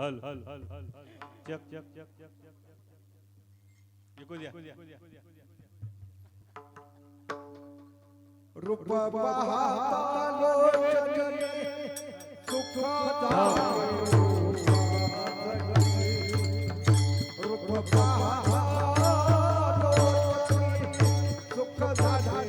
हल हल हल हल चक चक चक चक ऐकू द्या रूप पाहता लोचने सुख जागे रूप पाहता लोचने सुख जागे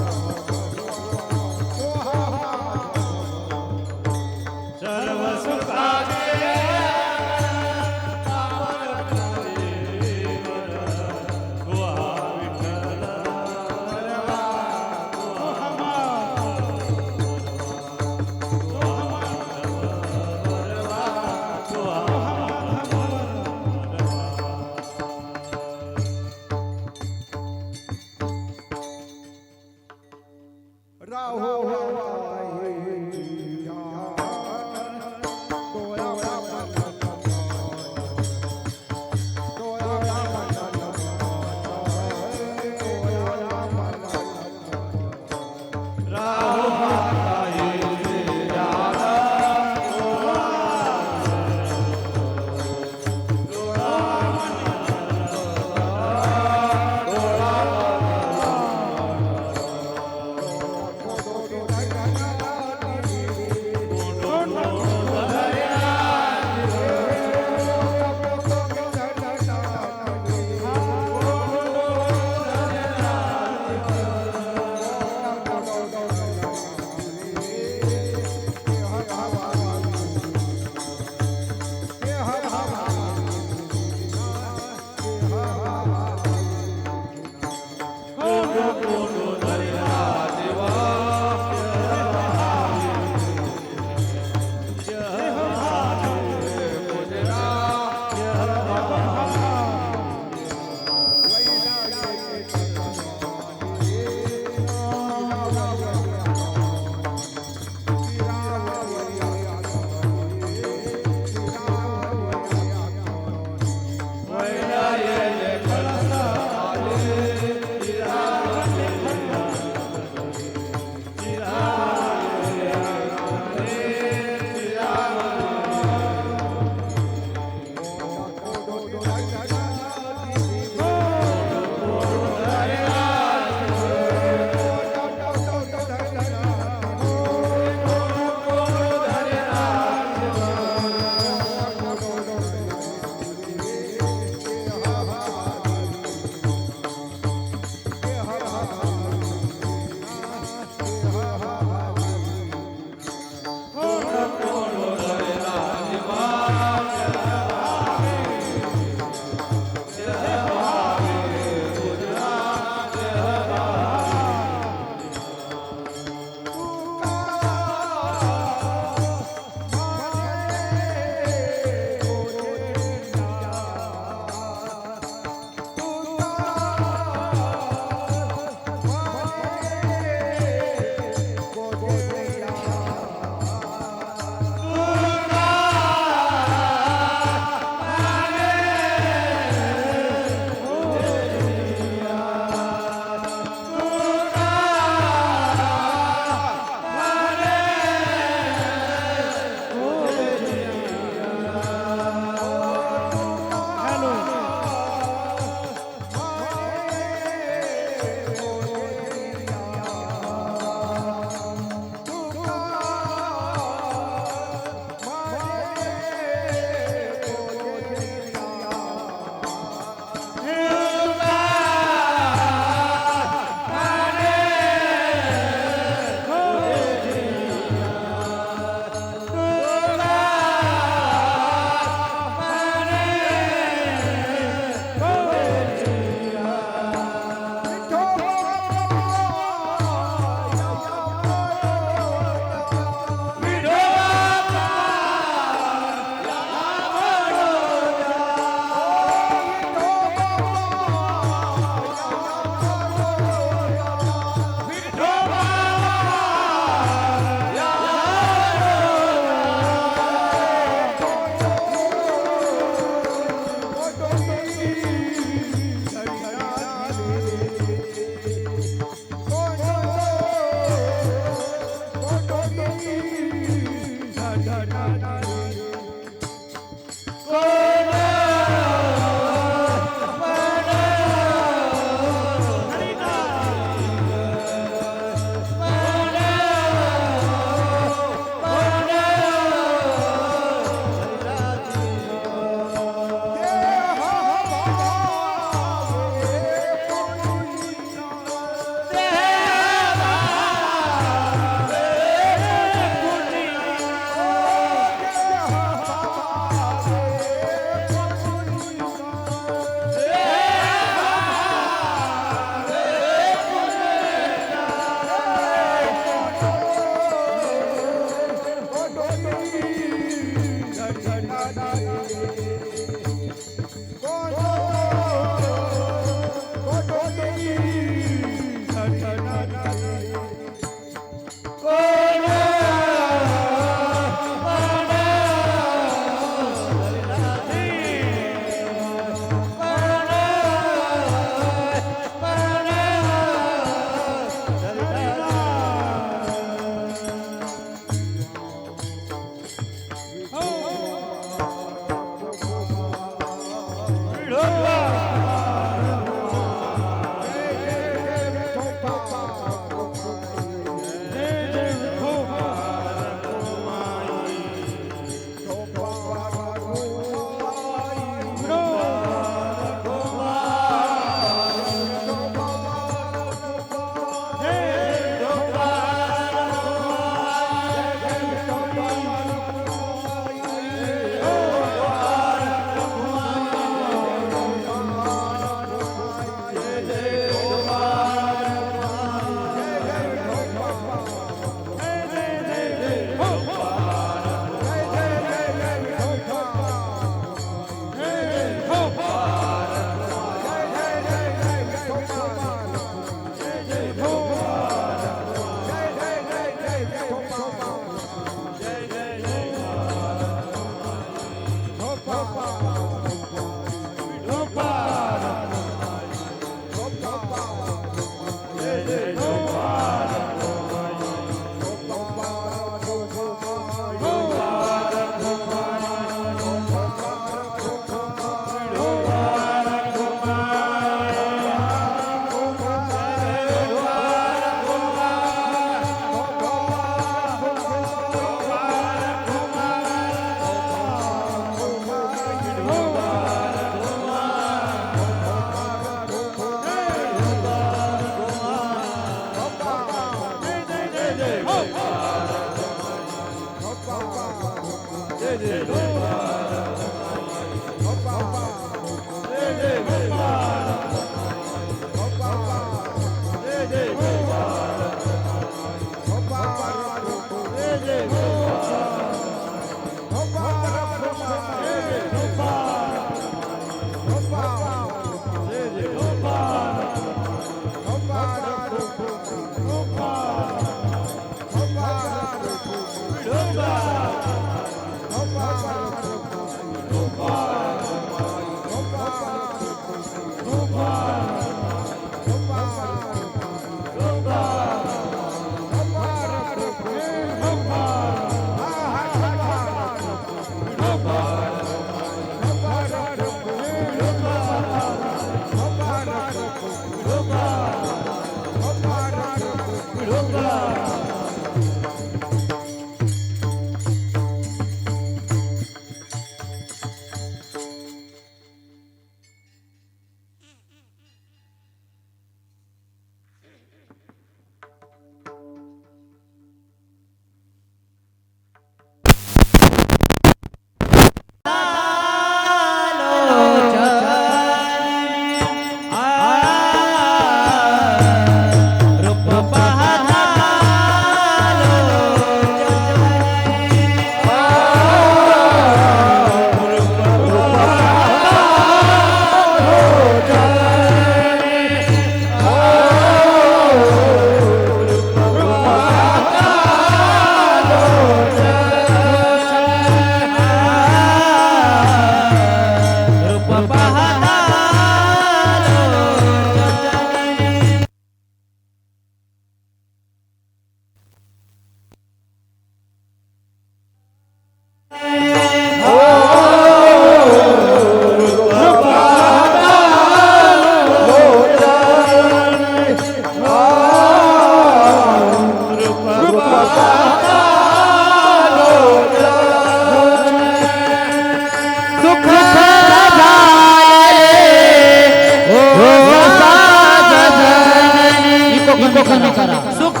सुख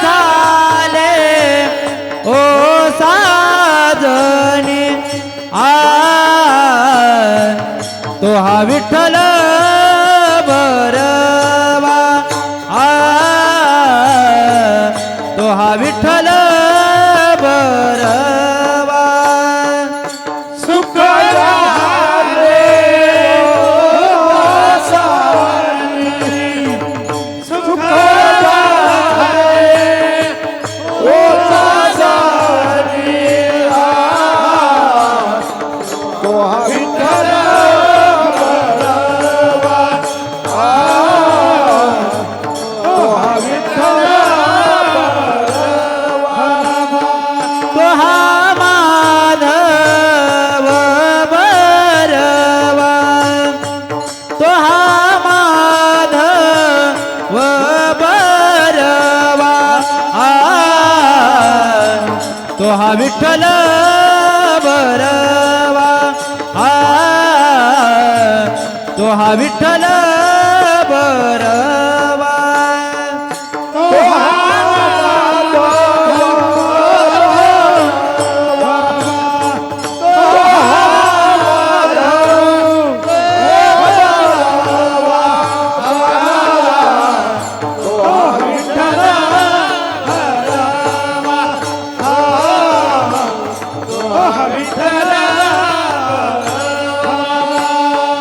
झाले ओ साजनी तो हा विठ्ठल बरवा तो हा विठ्ठल बरवा सुख झाले ओ साजनी सुख तो हा विठ्ठल बरवा तो हा विठ्ठल बरवा तो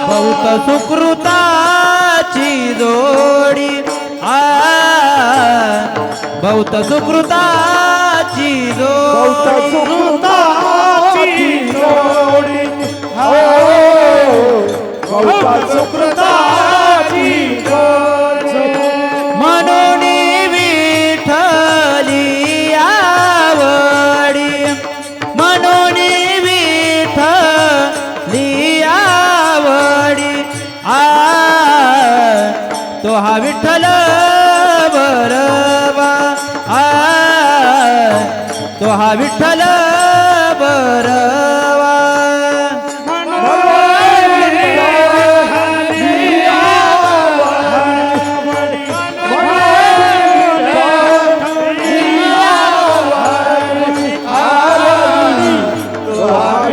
बहुत सुकृताची जोडी बहुत सुकृताची जोडी सुकृताची म्हणून विठ्ठली आवडी म्हणून विठ्ठली आवडी तो हा विठ्ठल बरवा तो हा विठ्ठल बरवा Oh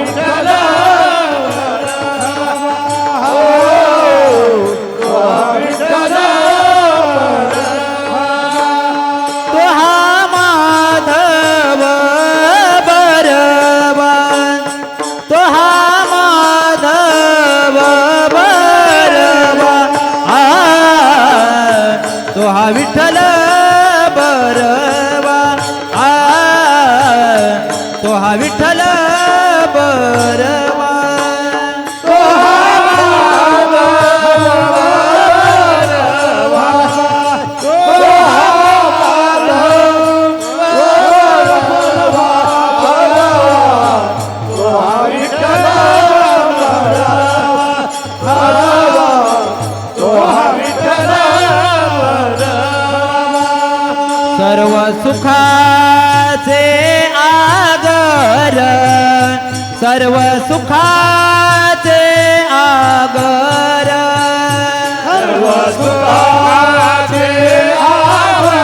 तो हा विठ्ठल बरवा तो हा विठ्ठल बरवा सर्व सुखाचे आगर सर्व सुखाचे आगर सर्व सुखाचे आगर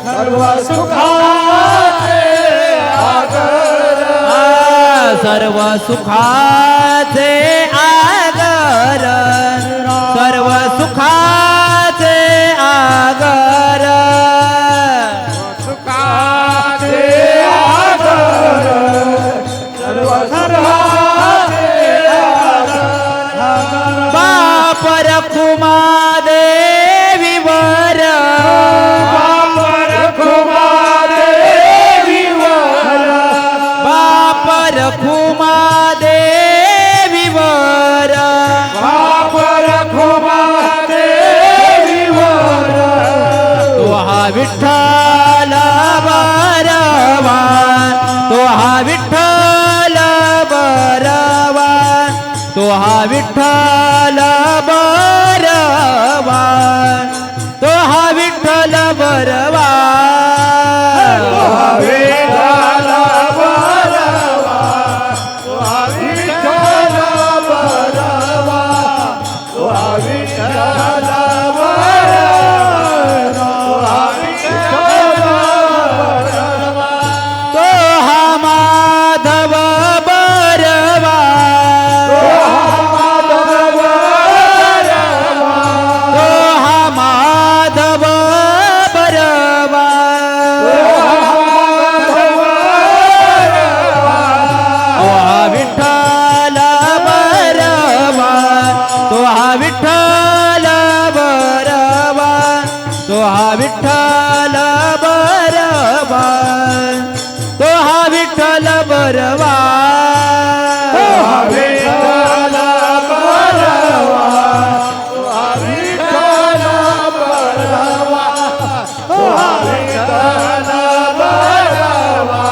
सर्व सुखाचे आगर सर्व सुखाचे आगर सर्व सुखाचे आगर सुखाचे आगर सर्व सुखाचे आगर बाप रखुमा देवीवर बाप रखुमा देवीवर बाप रखुमा देवीवर बाप रखुमा देवीवर तो हा विठ्ठल बरवा तो हा विठ्ठल बरवा तो हा विठ्ठल बरवा तो हा विठ्ठल बरवा विठ्ठल बरवा विठ्ठल बरवा विठ्ठल तो हा माधव बरवा तो हा माधव बरवा तो हा विठ्ठल बरवा तो हा विठ्ठल बरवा तो हा विठ्ठल बरवा तो हा विठ्ठल बरवा विठ्ठल बरवा विठ्ठल बरवा विठ्ठल बरवा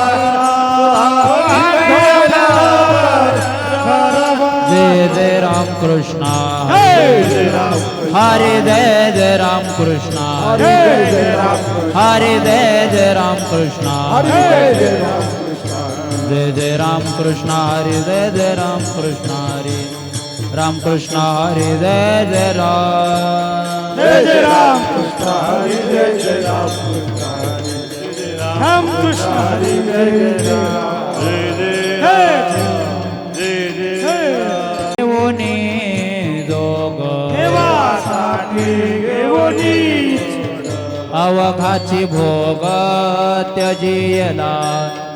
जय जय राम कृष्ण हरे जय जय राम कृष्ण हरे जय जय राम कृष्ण जय जय राम कृष्ण हरे जय जय राम कृष्ण हरे राम कृष्ण हरे जय जय राम जय जय राम कृष्ण हरि जय जय राम कृष्ण राम कृष्ण हरि जय जय राम देवोनी जोग देवासाठी देवोनी अवघाची भोग त्यजियला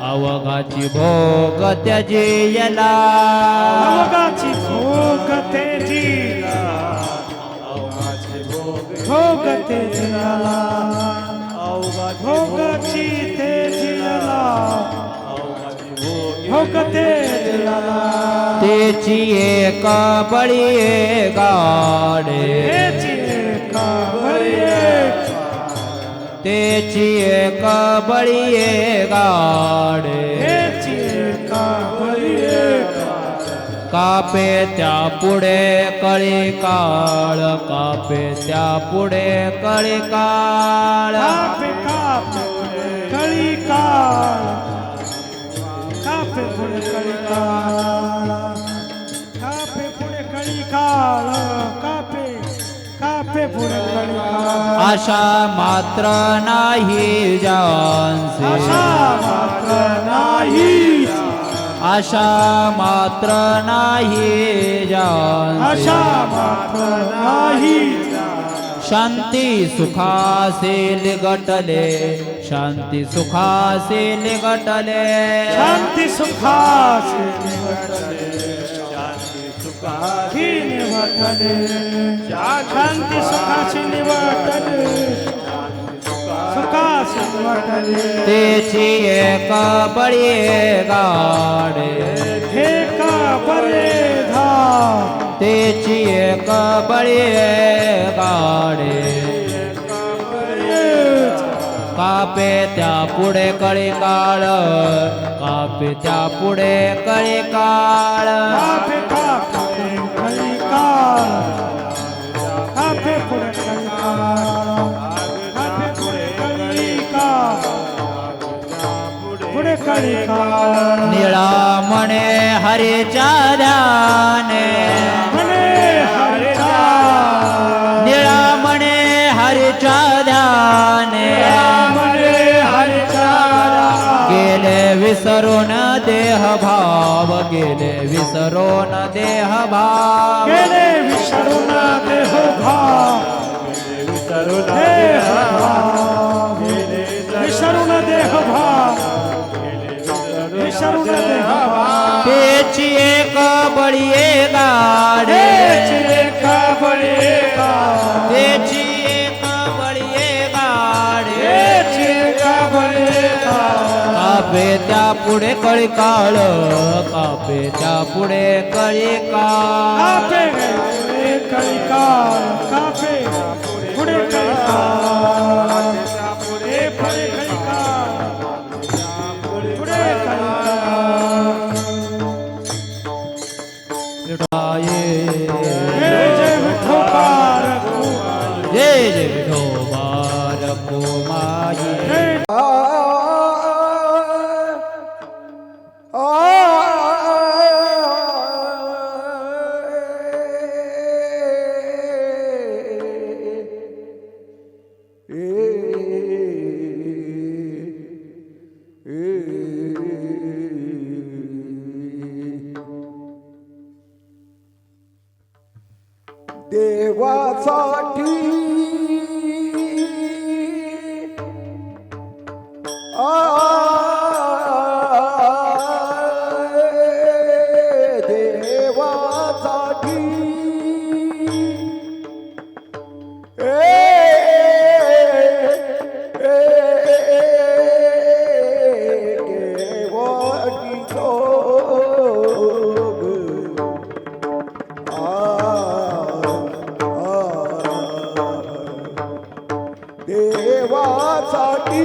अवघाची भोग त्यजियला अवघाची भोग तेजीला अवघाची भोग तेजीला भोगाची तेजीला भोग तेजीला तेची एक बळी गाडे तेची एका बळी एक तेची एक बळी गाडे तेची एका बळी एक कापे त्या पुढे कळी काळ कापे त्या पुढे कळी काळ कापे कापे कळी काळ कापे पुढे कळी काळ कापे पुढे कळी काळ कापे कापे पुढे कळी काळ आशा मात्र नाही जानसे आशा मात्र नाही आशा मात्र नाही जानसे आशा मात्र नाही शांती सुखासे लिगटले शांती सुखासे लिगटले शांती सुखाचे निवडले शांती सुखाची निवडले शांती सुखाची निवडले तेची एक बळी गाडे हे का बळे धाम तेची एक बळी गाडे कापे त्या पुढे कळी काळ कापे त्या पुढे कळी काळ काफे काफे खळी काळ काफे पुढे खळी काळ काफे पुढे खळी काळ पुढे खळी काळ निळा म्हणे हरीच्या ध्याने म्हणे हरीचा निळा म्हणे हरीच्या ध्याने म्हणे हरीचा गेले विसरून देह भाव गेले विसरून देह भाव गेले विसरून देह भाव देह भाव विसरून देह भाव विसरून देह भाव तेची एक बळी गाडे एक बळे गाव तेची एक बळी गाडे एक बळे गाव कापे त्या पुढे कळी काळ कापे त्या पुढे कळी काळ काफे कळी काळ काफे पुढे कळी काळ पुढे कळी काळ पुढे कळी काळ जय जय विठोबार जय जय विठोबार कुमाई देवासाठी देवासाठी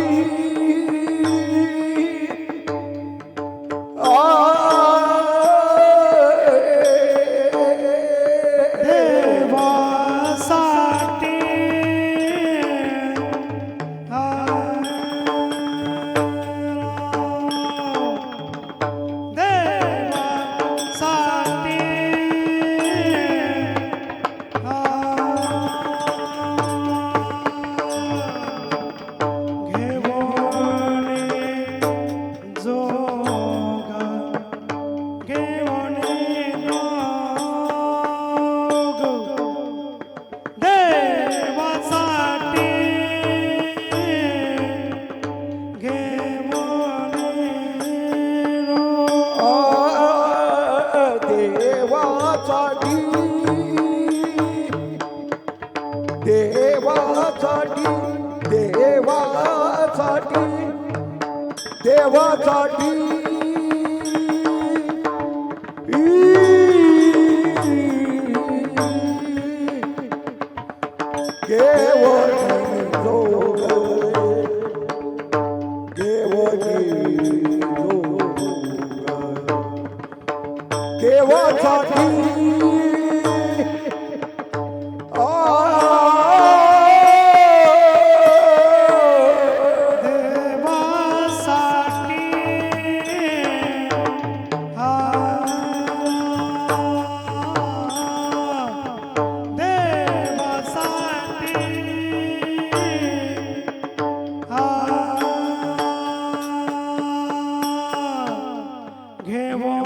देवासाठी देवासाठी देवासाठी देवासाठी देवासाठी देवासाठी देवासाठी देवासाठी घेऊन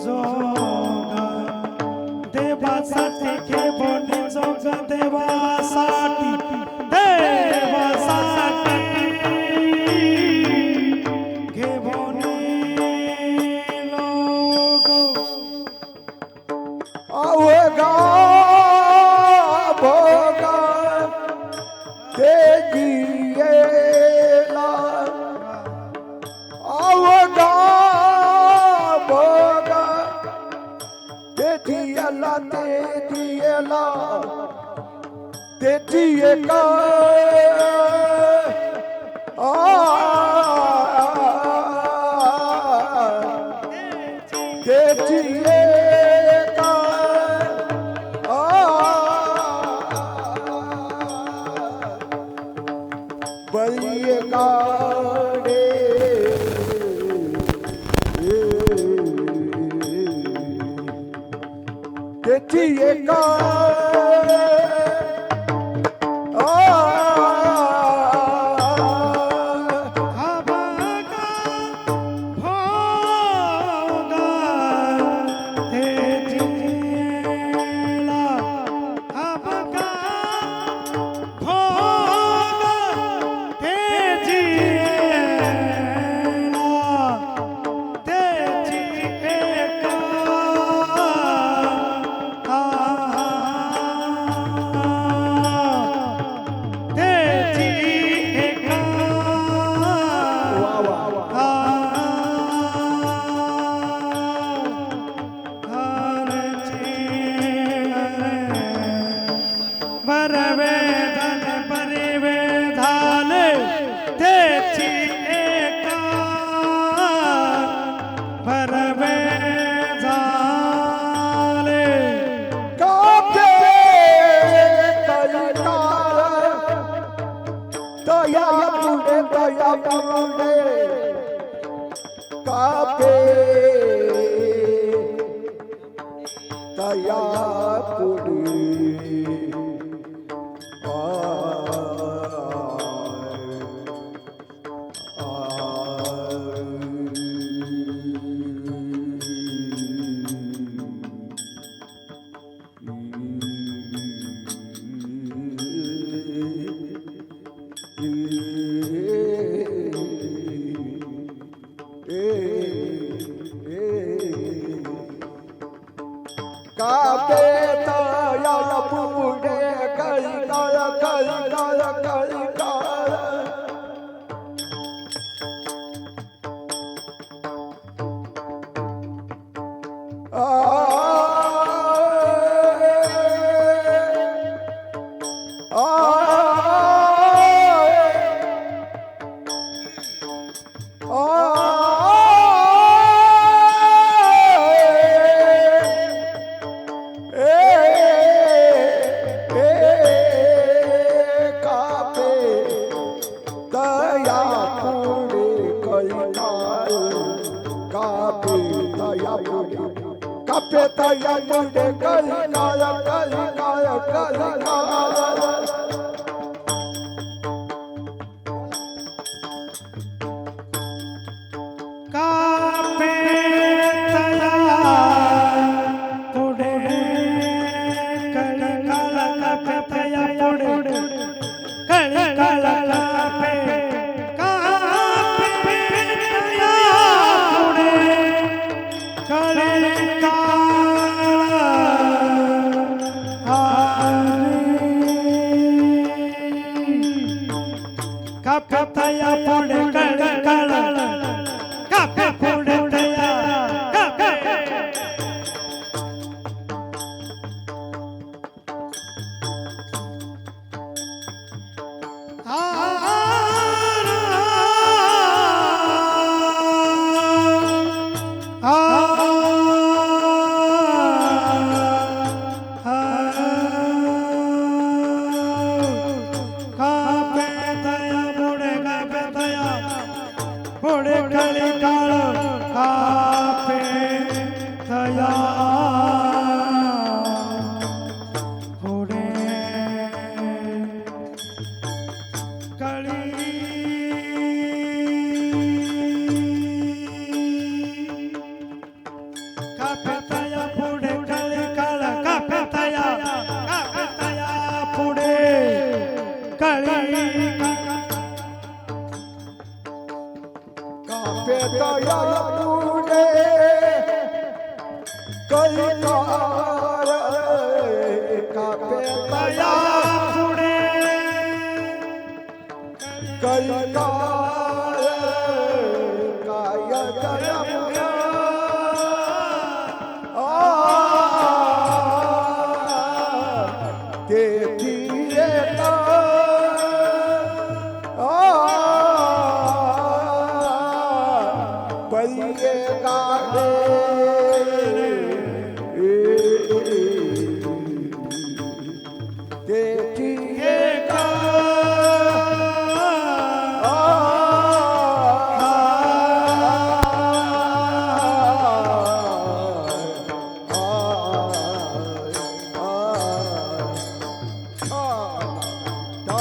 जोग देवासाठी देवासाठी घेऊन लोग अवगा भोगा तेजिए त्याची एका त्याची एका बळी काढे त्याची एका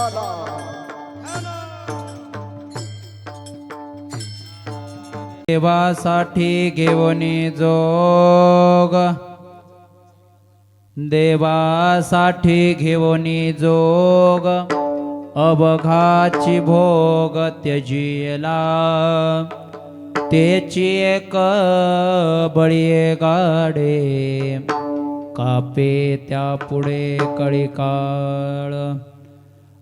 विठाला देवासाठी घेऊनी जोग देवासाठी घेऊनी जोग अवघाची भोग त्यजिला तेची एक बळी गाडे कापे त्या पुढे कळी काळ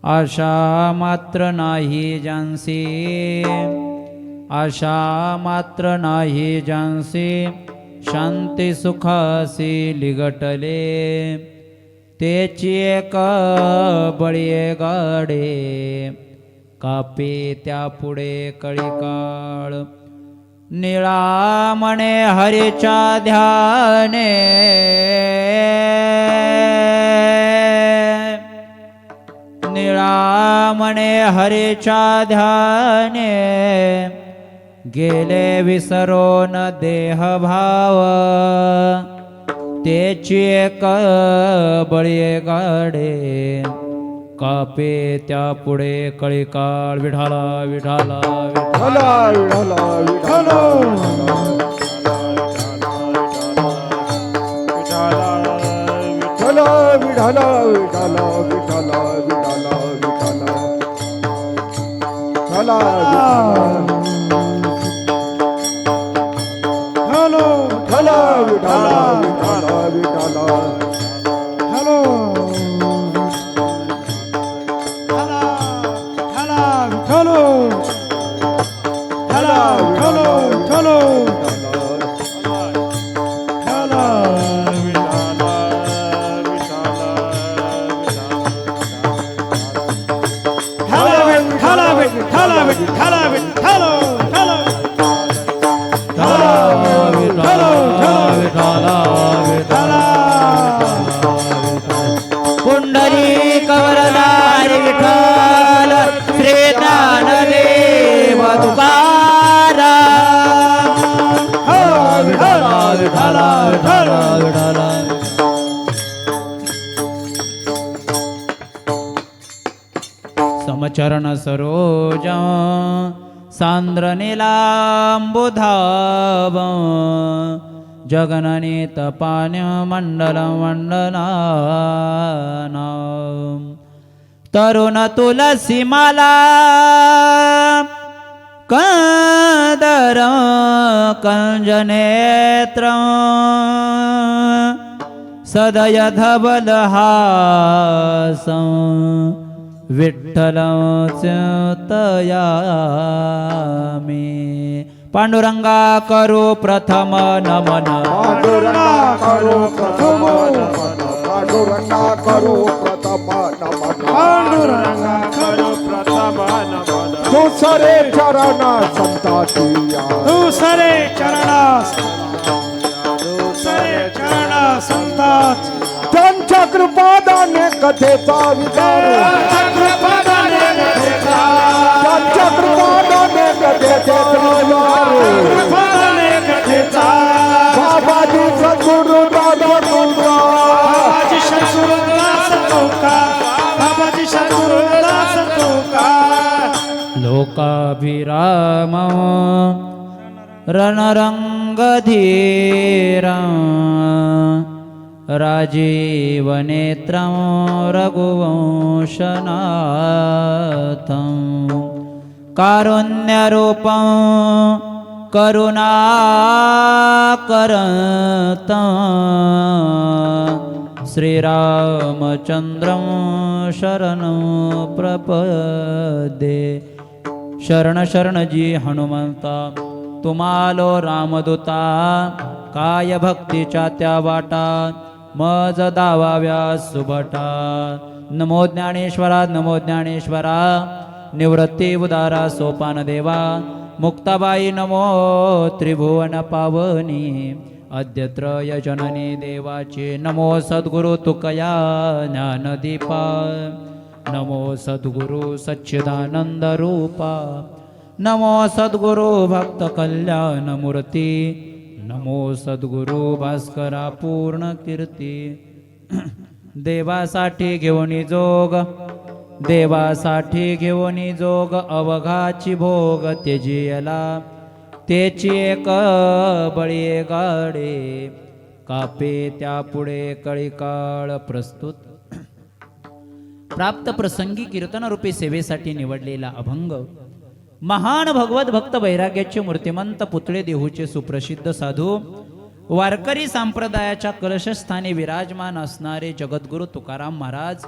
आशा मात्र नाही जानसी आशा मात्र नाही जानसी शांती सुखासी लिगटले तेची एक बळी गाडे कापे त्या पुढे कळी काळ निळा म्हणे हरीच्या ध्याने निळा म्हणे हरीच्या ध्याने गेले विसरून देह भाव तेची एक बळी गाडे कापे त्या पुढे कळी काळ विठाला विठाला विठाला विठाला विठाला विठाला विठाला विठाला विठाला विठाला विठाला हॅलो विठाला विठाला विठाला विठाला hello hello hello hello hello पुंडरी कवरदार विठ्ठल श्री ज्ञानदेव तुकाराम विठ्ठला विठ्ठला विठ्ठला विठ्ठला समचरण सरोज सांद्र नीलांबुधाव जगननीत पाण्य मंडल मंडलाना तरुण तुलसी माला कंदर कंजनेत्र सदय धबल हास विठ्ठल तया मी पांडुरंगा करू प्रथम नमन पांडुरंगा करो प्रथम नमन पांडुरंगा करो प्रथम नमन पांडुरंगा करो प्रथम नमन दुसरे चरण संताची दुसरे चरणास दुसरे चरण संतात त्यांच्या कृपादाने कथेचा विचार कृपादाने कथेचा त्यांच्या कृपादाने कथेचा विचार कृपादाने कथेचा बाबाजी सद्गुरु दादा तुझा बाबाजी सद्गुरुदास तुकार बाबाजी सद्गुरुदास तुकार लोकाभिराम रणरंगधीरा राजीव नेत्रं रघुवंशनाथं कारुण्यरूपं करुणाकरतं श्रीरामचंद्रं शरणं प्रपद्ये शरण शरणजी हनुमंता तुम्हालो रामदूता काय भक्तीच्या त्या वाटा मज दावाव्या सुभटा नमो ज्ञानेश्वरा नमो ज्ञानेश्वरा निवृत्ती उदारा सोपान देवा मुक्ताबाई नमो त्रिभुवन पावनी अद्यत्रय जननी देवाचे नमो सद्गुरु तुकया ज्ञानदीपा नमो सद्गुरु सच्चिदानंद रूपा नमो सद्गुरु भक्त कल्याण मूर्ती नमो सद्गुरु भास्करा पूर्ण कीर्ती देवासाठी घेऊन जोग देवासाठी घेऊनी जोग अवघाची भोग त्यजियला तेची एक बळी गाडे कापे त्या पुढे कळीकाळ प्रस्तुत. प्राप्त प्रसंगी कीर्तन रूपी सेवेसाठी निवडलेला अभंग महान भगवत भक्त वैराग्याचे मूर्तिमंत पुतळे देहूचे सुप्रसिद्ध साधू वारकरी संप्रदायाच्या कलशस्थानी विराजमान असणारे जगद्गुरु तुकाराम महाराज.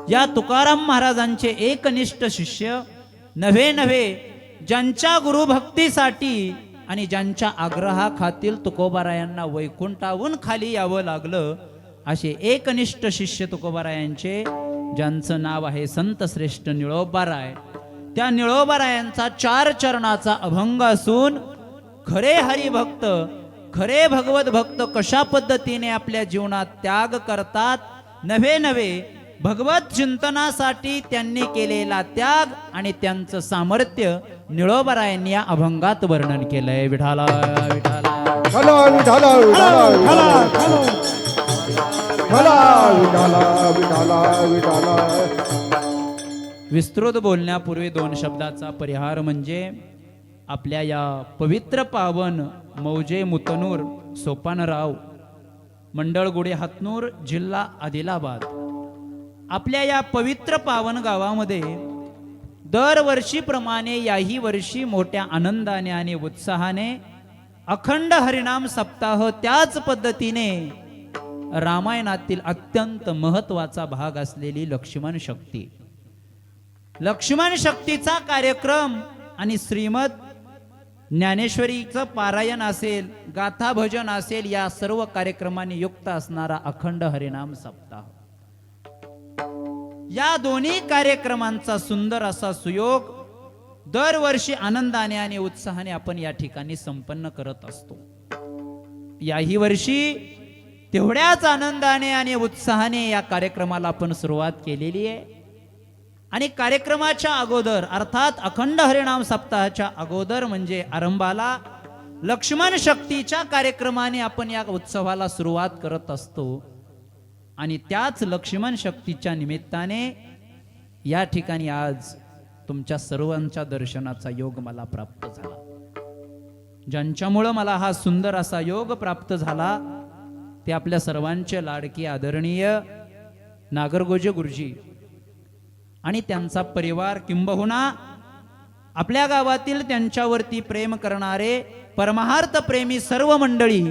या तुकाराम महाराजांचे एकनिष्ठ शिष्य नव्हे ज्यांच्या गुरुभक्तीसाठी आणि ज्यांच्या आग्रहाखातील तुकोबारायांना वैकुंठाहून खाली यावं लागलं असे एकनिष्ठ शिष्य तुकोबारायांचे, ज्यांचं नाव आहे संत श्रेष्ठ निळोबाराय. त्या निळोबारायांचा 4 चरणाचा अभंग असून खरे हरिभक्त खरे भगवत भक्त कशा पद्धतीने आपल्या जीवनात त्याग करतात, नव्हे भगवत चिंतनासाठी त्यांनी केलेला त्याग आणि त्यांचं सामर्थ्य निळोबारायांनी या अभंगात वर्णन केलंय. विठाला विठाला हला विठाला विठाला विठाला हला विठाला विठाला विठाला. विस्तृत बोलण्यापूर्वी 2 शब्दाचा परिहार म्हणजे आपल्या या पवित्र पावन मौजे मुतनूर सोपानराव मंडळ गुढे हातनूर जिल्हा आदिलाबाद आपल्या या पवित्र पावन गावामध्ये दरवर्षीप्रमाणे याही वर्षी मोठ्या आनंदाने आणि उत्साहाने अखंड हरिनाम सप्ताह त्याच पद्धतीने रामायणातील अत्यंत महत्वाचा भाग असलेली लक्ष्मण शक्तीचा कार्यक्रम आणि श्रीमद ज्ञानेश्वरीचं पारायण असेल, गाथा भजन असेल, या सर्व कार्यक्रमांनी युक्त असणारा अखंड हरिनाम सप्ताह. या दोन्ही कार्यक्रमांचा सुंदर असा सुयोग दरवर्षी आनंदाने आणि उत्साहाने आपण या ठिकाणी संपन्न करत असतो. याही वर्षी तेवढ्याच आनंदाने आणि उत्साहाने या कार्यक्रमाला आपण सुरुवात केलेली आहे. आणि कार्यक्रमाच्या अगोदर अर्थात अखंड हरिनाम सप्ताहाच्या अगोदर म्हणजे आरंभाला लक्ष्मण शक्तीच्या कार्यक्रमाने आपण या उत्सवाला सुरुवात करत असतो. आणि त्याच लक्ष्मण शक्तीच्या निमित्ताने या ठिकाणी आज तुमच्या सर्वांच्या दर्शनाचा योग मला प्राप्त झाला. ज्यांच्यामुळं मला हा सुंदर असा योग प्राप्त झाला ते आपल्या सर्वांचे लाडके आदरणीय नागरगोजे गुरुजी आणि त्यांचा परिवार, किंबहुना आपल्या गावातील त्यांच्यावरती प्रेम करणारे परमार्थ प्रेमी सर्व मंडळी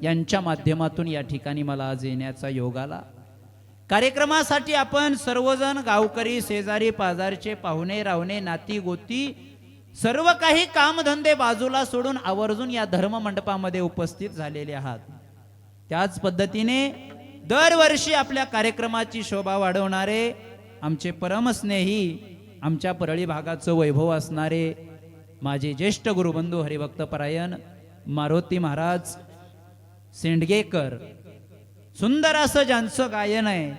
यांच्या माध्यमातून या ठिकाणी मला आज येण्याचा योग आला. कार्यक्रमासाठी आपण सर्वजण गावकरी, शेजारी पाजारचे, पाहुणे रावणे, नाती गोती सर्व काही कामधंदे बाजूला सोडून आवर्जून या धर्म मंडपामध्ये उपस्थित झालेले आहात. त्याच पद्धतीने दरवर्षी आपल्या कार्यक्रमाची शोभा वाढवणारे आमचे परमस्नेही, आमच्या परळी भागाचं वैभव असणारे माझे ज्येष्ठ गुरुबंधू हरिभक्त परायण मारुती महाराज सेंडगेकर, सुंदर असं ज्यांचं गायन आहे,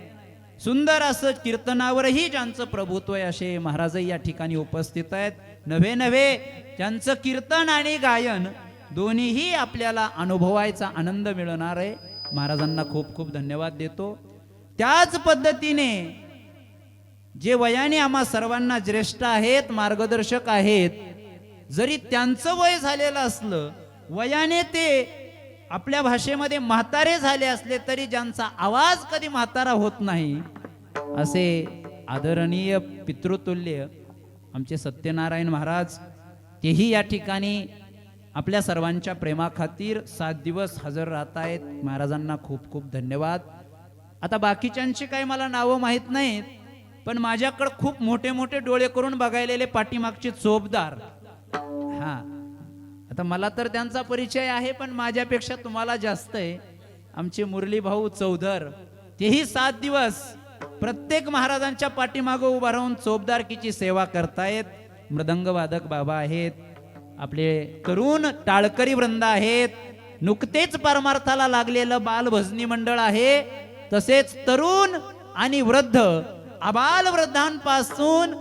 सुंदर असं कीर्तनावरही ज्यांचं प्रभुत्व आहे, असे महाराजही या ठिकाणी उपस्थित आहेत. नव्हे ज्यांचं कीर्तन आणि गायन दोन्हीही आपल्याला अनुभवायचा आनंद मिळणार आहे. महाराजांना खूप खूप धन्यवाद देतो. त्याच पद्धतीने जे वयाने आम्हा सर्वांना ज्येष्ठ आहेत, मार्गदर्शक आहेत, जरी त्यांचं वय झालेलं असलं, वयाने ते आपल्या भाषेमध्ये म्हातारे झाले असले तरी ज्यांचा आवाज कधी म्हातारा होत नाही असे आदरणीय पितृतुल्य आमचे सत्यनारायण महाराज, तेही या ठिकाणी आपल्या सर्वांच्या प्रेमाखातीर 7 दिवस हजर राहत आहेत. महाराजांना खूप खूप धन्यवाद. आता बाकीच्यांची काही मला नावं माहीत नाहीत, पण माझ्याकडे खूप मोठे मोठे डोळे करून बघायलेले पाठीमागचे चोपदार, आता मला तर त्यांचा परिचय आहे, पण माझ्यापेक्षा तुम्हाला जास्त आहे. आमचे मुरली भाऊ चौधर, तेही 7 दिवस प्रत्येक महाराजांच्या पाठीमागे उभा राहून चोपदारकीची सेवा करतायत. मृदंग वादक बाबा आहेत, आपले तरुण टाळकरी वृंद आहेत, नुकतेच परमार्थाला लागलेलं बाल भजनी मंडळ आहे, तसेच तरुण आणि वृद्ध आबाल वृद्धांपासून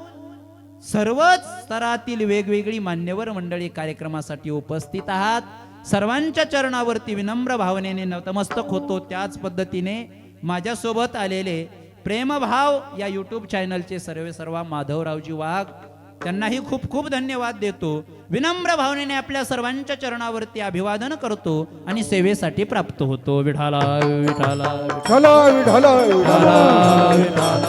सर्वच स्तरातील वेगवेगळी मान्यवर मंडळी कार्यक्रमासाठी उपस्थित आहात. सर्वांच्या चरणावरती विनम्र भावनेने नतमस्तक होतो. त्याच पद्धतीने माझ्यासोबत आलेले प्रेमभाव या युट्यूब चॅनलचे सर्व माधवरावजी वाघ, त्यांनाही खूप खूप धन्यवाद देतो. विनम्र भावनेने आपल्या सर्वांच्या चरणावरती अभिवादन करतो आणि सेवेसाठी प्राप्त होतो. विठाला विठाला विठाला विठाला विठाला विठाला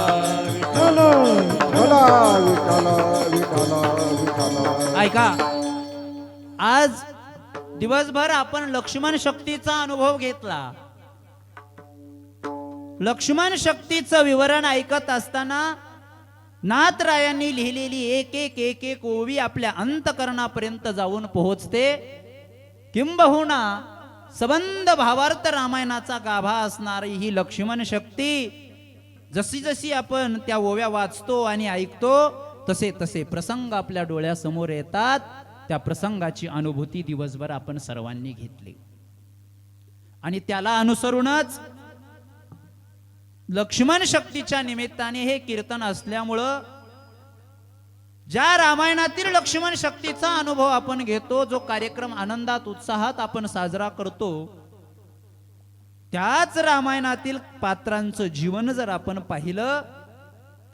विठाला विठाला विठाला. ऐका, आज दिवसभर आपण लक्ष्मण शक्तीचा अनुभव घेतला. लक्ष्मण शक्तीचं विवरण ऐकत असताना नाथरायांनी लिहिलेली एक एक एक एक ओवी आपल्या अंतकरणापर्यंत जाऊन पोहोचते. किंबहुना सबंध भावार्थ रामायणाचा गाभा असणारी ही लक्ष्मण शक्ती जशी जशी आपण त्या ओव्या वाचतो आणि ऐकतो तसे तसे प्रसंग आपल्या डोळ्यासमोर येतात. त्या प्रसंगाची अनुभूती दिवसभर आपण सर्वांनी घेतली आणि त्याला अनुसरूनच लक्ष्मण शक्तीच्या निमित्ताने हे कीर्तन असल्यामुळं ज्या रामायणातील लक्ष्मण शक्तीचा अनुभव आपण घेतो, जो कार्यक्रम आनंदात उत्साहात आपण साजरा करतो, त्याच रामायणातील पात्रांचं जीवन जर आपण पाहिलं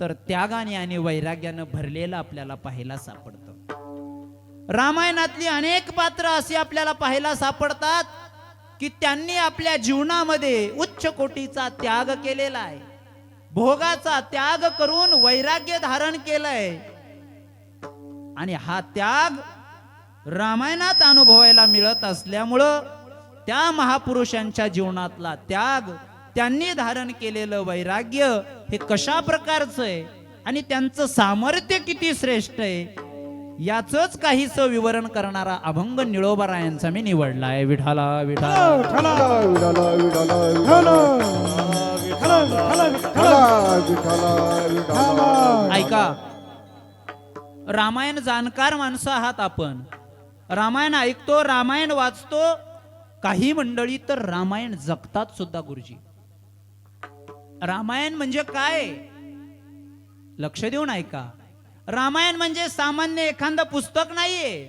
तर त्यागाने आणि वैराग्यानं भरलेलं आपल्याला पाहायला सापडतं. रामायणातली अनेक पात्र अशी आपल्याला पाहायला सापडतात की त्यांनी आपल्या जीवनामध्ये उच्च कोटीचा त्याग केलेला आहे. भोगाचा त्याग करून वैराग्य धारण केलंय आणि हा त्याग रामायणात अनुभवायला मिळत असल्यामुळं त्या महापुरुषांच्या जीवनातला त्याग, त्यांनी धारण केलेलं वैराग्य हे कशा प्रकारचं आहे आणि त्यांचं सामर्थ्य किती श्रेष्ठ आहे याचंच काहीच विवरण करणारा अभंग निळोबारायांचा मी निवडला आहे. विठाला विठाला विठाला विठाला विठाला विठाला विठाला. ऐका, रामायण जाणकार माणसं आहात आपण. रामायण ऐकतो, रामायण वाचतो, काही मंडळी तर रामायण जगतात सुद्धा. गुरुजी, रामायण म्हणजे काय? लक्ष देऊन ऐका. रामायण म्हणजे सामान्य एखादा पुस्तक नाहीये.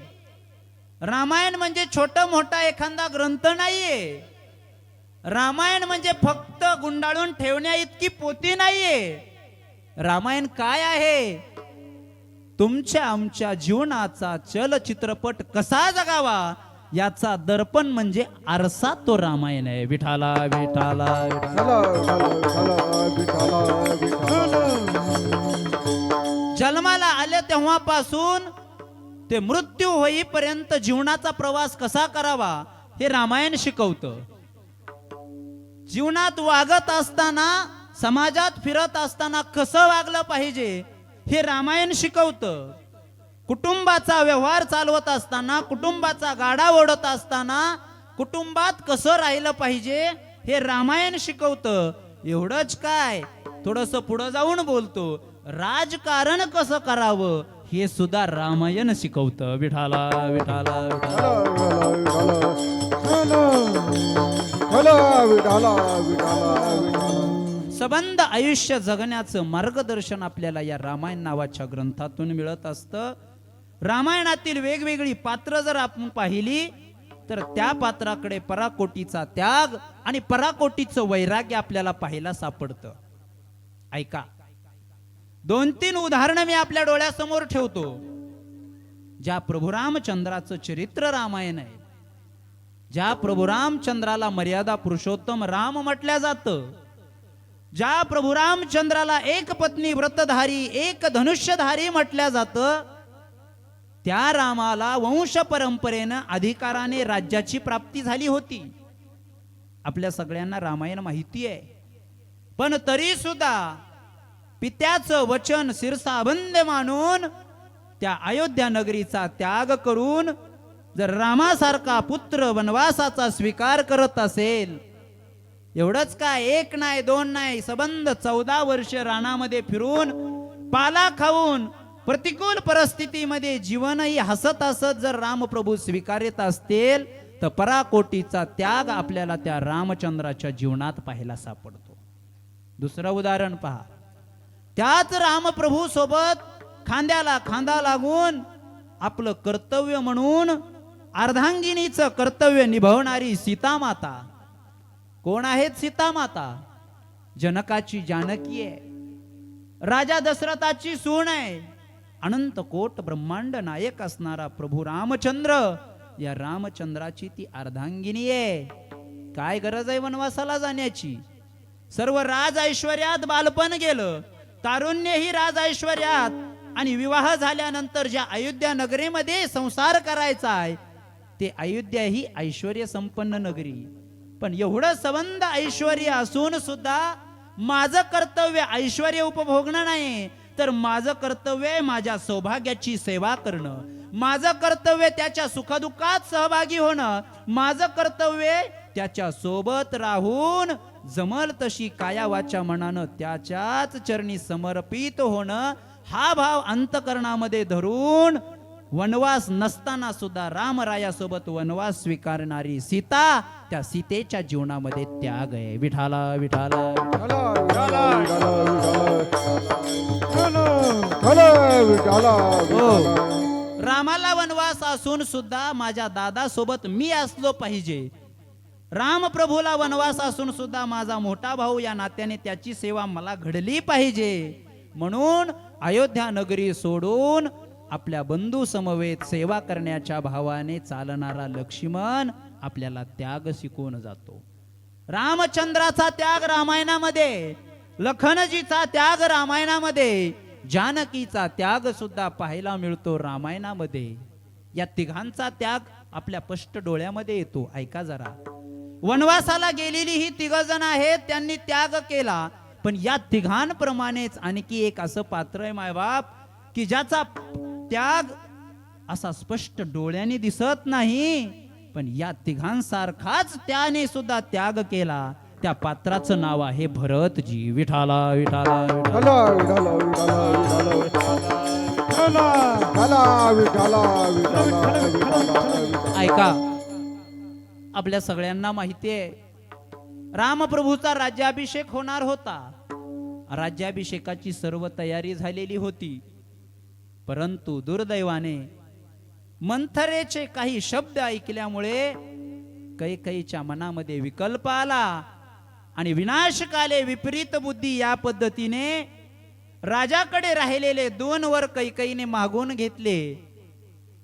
रामायण म्हणजे छोटा मोठा एखादा ग्रंथ नाहीये. रामायण म्हणजे फक्त गुंडाळून ठेवण्या इतकी पोथी नाहीये. रामायण काय आहे? तुमच्या आमच्या जीवनाचा चलचित्रपट कसा जगावा याचा दर्पण म्हणजे आरसा तो रामायण आहे. विठाला विठाला विठाला विठाला विठाला. जन्माला आले तेव्हापासून ते मृत्यू होईपर्यंत जीवनाचा प्रवास कसा करावा हे रामायण शिकवतं. जीवनात वागत असताना, समाजात फिरत असताना कसं वागलं पाहिजे हे रामायण शिकवतं. कुटुंबाचा व्यवहार चालवत असताना, कुटुंबाचा गाडा ओढत असताना कुटुंबात कसं राहिलं पाहिजे हे रामायण शिकवतं. एवढंच काय, थोडस पुढे जाऊन बोलतो, राजकारण कसं करावं हे सुद्धा रामायण शिकवतं. विठाला विठाला सबंध आयुष्य जगण्याचं मार्गदर्शन आपल्याला या रामायण नावाच्या ग्रंथातून मिळत असतं. रामायणातील वेगवेगळी पात्र जर आपण पाहिली तर त्या पात्राकडे पराकोटीचा त्याग आणि पराकोटीचं वैराग्य आपल्याला पाहायला सापडतं. ऐका, 2-3 उदाहरणं मी आपल्या डोळ्यासमोर ठेवतो. ज्या प्रभू रामचंद्राचं चरित्र रामायण आहे, ज्या प्रभू रामचंद्राला मर्यादा पुरुषोत्तम राम म्हटल्या जातं, ज्या प्रभू रामचंद्राला एक पत्नी व्रतधारी, एक धनुष्यधारी म्हटल्या जातं, त्या रामाला वंश परंपरेनं अधिकाराने राज्याची प्राप्ती झाली होती. आपल्या सगळ्यांना रामायण माहिती आहे. पण तरी सुद्धा पित्याचं वचन शिरसाबंद मानून त्या अयोध्या नगरीचा त्याग करून जर रामासारखा पुत्र वनवासाचा स्वीकार करत असेल, एवढंच काय, 1 नाही 2 नाही, सबंध 14 वर्ष रानामध्ये फिरून पाला खाऊन प्रतिकूल परिस्थितीमध्ये जीवनही हसत हसत जर रामप्रभू स्वीकारित असतील तर पराकोटीचा त्याग आपल्याला त्या रामचंद्राच्या जीवनात पाहायला सापडतो. दुसरं उदाहरण पहा. त्याच रामप्रभू सोबत खांद्याला खांदा लागून आपलं कर्तव्य म्हणून अर्धांगिनीचं कर्तव्य निभावणारी सीतामाता. कोण आहेत सीतामाता? जनकाची जानकी आहे, राजा दशरथाची सून आहे, अनंत कोट ब्रह्मांड नायक असणारा प्रभू रामचंद्र, या रामचंद्राची ती अर्धांगिनी आहे. काय गरज आहे वनवासाला जाण्याची? सर्व राज ऐश्वर्यात बालपण गेलं, तारुण्यही राज ऐश्वर्यात, आणि विवाह झाल्यानंतर ज्या अयोध्या नगरीमध्ये संसार करायचा आहे ते अयोध्या ही ऐश्वर्य संपन्न नगरी. पण एवढं संबंध ऐश्वर्य असून सुद्धा माझं कर्तव्य ऐश्वर्य उपभोगणं नाही, तर माझं कर्तव्य माझ्या सौभाग्याची सेवा करणं, माझं कर्तव्य त्याच्या सुखदुःखात सहभागी होणं, माझं कर्तव्य त्याच्या सोबत राहून जमल तशी काया वाचा मनानं त्याच्याच चरणी समर्पित होणं. हा भाव अंतकरणामध्ये धरून वनवास नसताना सुद्धा रामरायासोबत वनवास स्वीकारणारी सीता, त्या सीतेच्या जीवनामध्ये त्याग आहे. विठाला विठाला विठाला विठाला विठाला विठाला हो, रामाला वनवास असून सुद्धा माझ्या दादा सोबत मी असलो पाहिजे. राम प्रभूला वनवास असून सुद्धा माझा मोठा भाऊ या नात्याने त्याची सेवा मला घडली पाहिजे. म्हणून अयोध्या नगरी सोडून आपल्या बंधू समवेत सेवा करण्याच्या भावाने चालणारा लक्ष्मण आपल्याला त्याग शिकवून जातो. रामचंद्राचा त्याग रामायणामध्ये, लखनजीचा त्याग रामायणामध्ये, जानकीचा त्याग सुद्धा पाहायला मिळतो रामायणामध्ये. या तिघांचा त्याग आपल्या स्पष्ट डोळ्यामध्ये येतो. ऐका जरा, वनवासाला गेलेली ही तिघ जण आहेत, त्यांनी त्याग केला. पण या तिघांप्रमाणेच आणखी एक असं पात्र आहे मायबाप, की ज्याचा त्याग असा स्पष्ट डोळ्याने दिसत नाही, पण या तिघांसारखाच त्याने सुद्धा त्याग केला. त्या पात्राचं नाव आहे भरतजी. विठाला विठाला विठाला विठाला विठाला विठाला विठाला. ऐका, आपल्या सगळ्यांना माहिती आहे रामप्रभूचा राज्याभिषेक होणार होता. राज्याभिषेकाची सर्व तयारी झालेली होती, परंतु दुर्दैवाने मंथरेचे काही शब्द ऐकल्यामुळे कैकेयीच्या मनामध्ये विकल्प आला आणि विनाशकाले विपरीत बुद्धी या पद्धतीने राजाकडे राहिलेले 2 वर कैकेयीने मागून घेतले.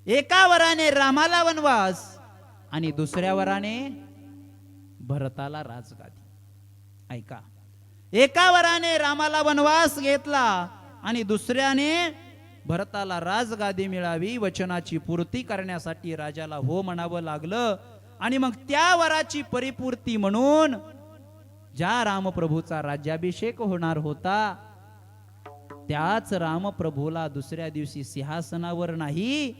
एका वराने रामाला वनवास आणि दुसऱ्या वराने भरताला राजगादी. ऐका, एका वराने रामाला वनवास घेतला आणि दुसऱ्याने भरताला राजगादी मिळावी वचनाची पूर्ती करण्यासाठी राजाला हो म्हणावं लागलं. आणि मग त्या वराची परिपूर्ती म्हणून ज्या रामप्रभूचा राज्याभिषेक होणार होता त्याच रामप्रभूला दुसऱ्या दिवशी सिंहासनावर नाही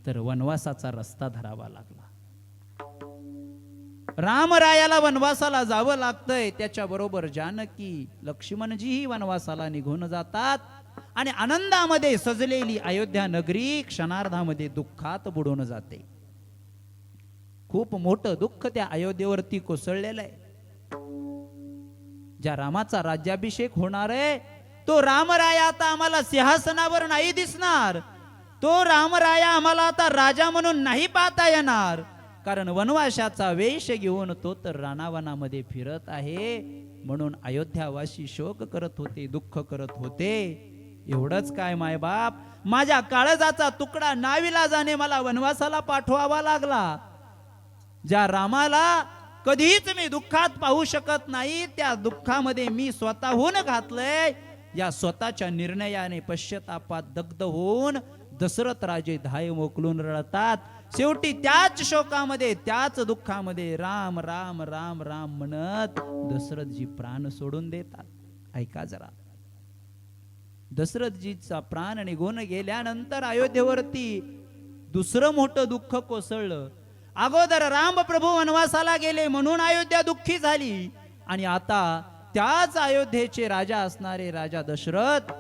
तर वनवासाचा रस्ता धरावा लागला. रामरायाला वनवासाला जावं लागतंय, त्याच्या बरोबर जानकी लक्ष्मणजीही वनवासाला निघून जातात आणि आनंदामध्ये सजलेली अयोध्या नगरी क्षणार्धामध्ये दुःखात बुडून जाते. खूप मोठं दुःख त्या अयोध्येवरती कोसळलेलं आहे. ज्या रामाचा राज्याभिषेक होणार आहे तो रामराया आता आम्हाला सिंहासनावर नाही दिसणार, तो रामराया आम्हाला आता राजा म्हणून नाही पाहता येणार, कारण वनवासाचा वेश घेऊन तो तर रानावनामध्ये फिरत आहे. म्हणून अयोध्यावासी शोक करत होते, दुःख करत होते. एवढंच काय मायबाप, माझ्या काळजाचा तुकडा नाविलाजाने मला वनवासाला पाठवावा लागला. ज्या रामाला कधीच मी दुःखात पाहू शकत नाही त्या दुःखामध्ये मी स्वतःहून घातलंय. या स्वतःच्या निर्णयाने पश्चातापात दग्ध होऊन दशरथ राजे धाय मोकलून रडतात. शेवटी त्याच शोकामध्ये त्याच दुःखामध्ये राम राम राम राम म्हणत दशरथजी प्राण सोडून देतात. ऐका जरा, दशरथजीचा प्राण निघून गेल्यानंतर अयोध्येवरती दुसरं मोठं दुःख कोसळलं. अगोदर राम प्रभू वनवासाला गेले म्हणून अयोध्या दुःखी झाली आणि आता त्याच अयोध्येचे राजा असणारे राजा दशरथ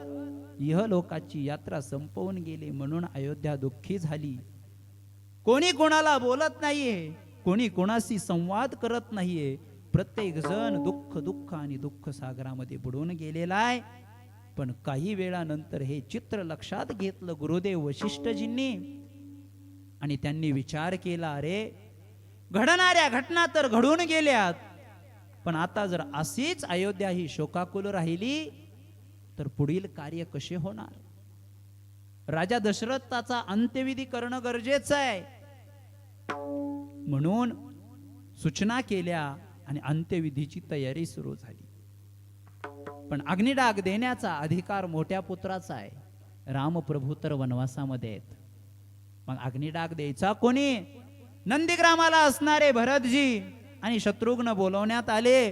इहलोकाची यात्रा संपवून गेले म्हणून अयोध्या दुःखी झाली. कोणी कोणाला बोलत नाहीये, कोणी कोणाशी संवाद करत नाहीये. प्रत्येक जण दुःख दुःख आणि दुःख सागरामध्ये बुडून गेलेला आहे. पण काही वेळानंतर हे चित्र लक्षात घेतलं गुरुदेव वशिष्ठजींनी आणि त्यांनी विचार केला, अरे घडणाऱ्या घटना तर घडून गेल्यात, पण आता जर अशीच अयोध्या ही शोकाकुल राहिली तर पुढील कार्य कसे होणार? राजा दशरथाचा अंत्यविधी करणं गरजेचं आहे. म्हणून सूचना केल्या आणि अंत्यविधीची तयारी सुरू झाली. पण अग्निडाग देण्याचा अधिकार मोठ्या पुत्राचा आहे. रामप्रभू तर वनवासामध्ये आहेत. मग अग्निडाग द्यायचा कोणी? नंदीग्रामाला असणारे भरतजी आणि शत्रुघ्न बोलवण्यात आले.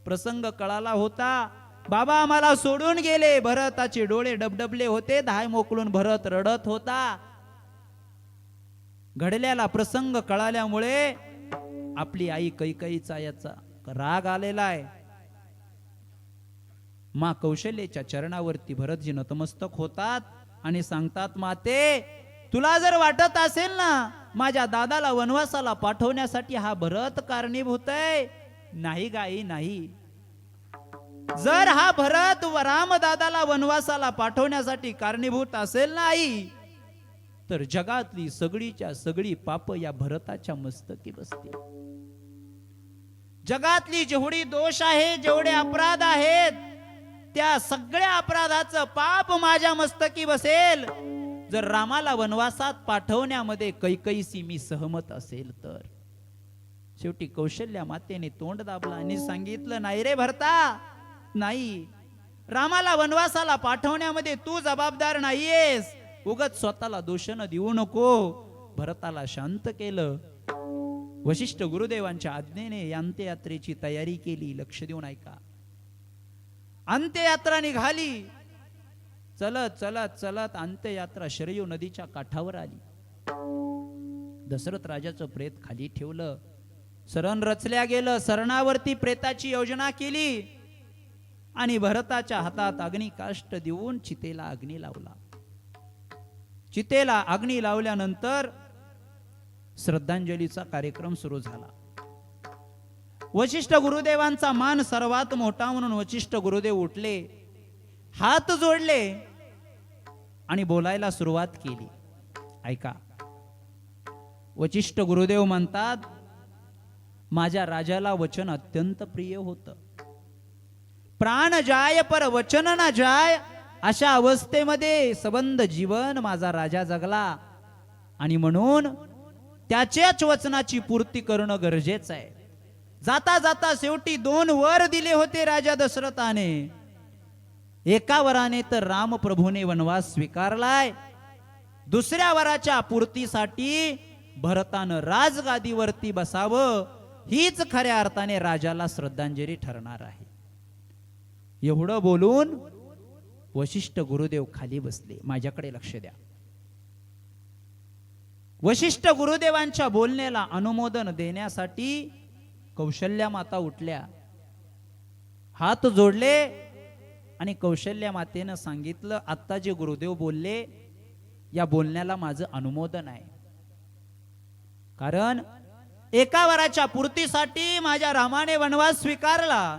प्रसंग कळाला होता. बाबा आम्हाला सोडून गेले. भरताचे डोळे डबडबले होते. धाय मोकळून भरत रडत होता. घडलेला प्रसंग कळाल्यामुळे आपली आई कैकेयीचा याचा राग आलेला आहे. मा कौशल्याच्या चरणावरती भरतजी नतमस्तक होतात आणि सांगतात, माते तुला जर वाटत असेल ना माझ्या दादाला वनवासाला पाठवण्यासाठी हा भरत कारणीभूत आहे, नाही गाई नाही. जर हा भरत रामदादाला वनवासाला पाठवण्यासाठी कारणीभूत असेल ना आई, तर जगातली सगळीच्या सगळी पाप या भरताच्या मस्तकी बसतील. जगातली जेवढी दोष आहे, जेवढे अपराध आहेत, त्या सगळ्या अपराधाचं पाप माझ्या मस्तकी बसेल जर रामाला वनवासात पाठवण्यामध्ये कैकेयीशी मी सहमत असेल तर. शेवटी कौशल्या मातेने तोंड दाबला आणि सांगितलं, नाही रे भरता, नाही. रामाला वनवासाला पाठवण्यामध्ये तू जबाबदार नाहीयेस. उगत स्वतःला दोषण देऊ नको. भरताला शांत केलं. वशिष्ठ गुरुदेवांच्या आज्ञेने अंत्ययात्रेची तयारी केली. लक्ष देऊन ऐका. अंत्ययात्रा निघाली. चलत चलत चलत अंत्ययात्रा शरयू नदीच्या काठावर आली. दशरथ राजाचं प्रेत खाली ठेवलं. सरण रचल्या गेलं. सरणावरती प्रेताची योजना केली आणि भरताच्या हातात अग्निकाष्ट देऊन चितेला अग्नी लावला. चितेला अग्नी लावल्यानंतर श्रद्धांजलीचा कार्यक्रम सुरू झाला. वशिष्ठ गुरुदेवांचा मान सर्वात मोठा म्हणून वशिष्ठ गुरुदेव उठले, हात जोडले आणि बोलायला सुरुवात केली. ऐका. वशिष्ठ गुरुदेव म्हणतात, माझ्या राजाला वचन अत्यंत प्रिय होतं. प्राण जाय पर वचन ना जाय, अशा अवस्थेमध्ये सबंध जीवन माझा राजा जगला आणि म्हणून त्याच्याच वचनाची पूर्ती करणं गरजेचं आहे. जाता जाता शेवटी 2 वर दिले होते राजा दशरथाने. एका वराने तर रामप्रभूने वनवास स्वीकारलाय. दुसऱ्या वराच्या पूर्तीसाठी भरतानं राजगादीवरती बसावं, हीच खऱ्या अर्थाने राजाला श्रद्धांजली ठरणार आहे. एवढं बोलून वशिष्ठ गुरुदेव खाली बसले. माझ्याकडे लक्ष द्या. वशिष्ठ गुरुदेवांच्या बोलण्याला अनुमोदन देण्यासाठी कौशल्या माता उठल्या, हात जोडले आणि कौशल्या मातेनं सांगितलं, आता जे गुरुदेव बोलले या बोलण्याला माझं अनुमोदन आहे. कारण एका वराच्या पूर्तीसाठी माझ्या रामाने वनवास स्वीकारला,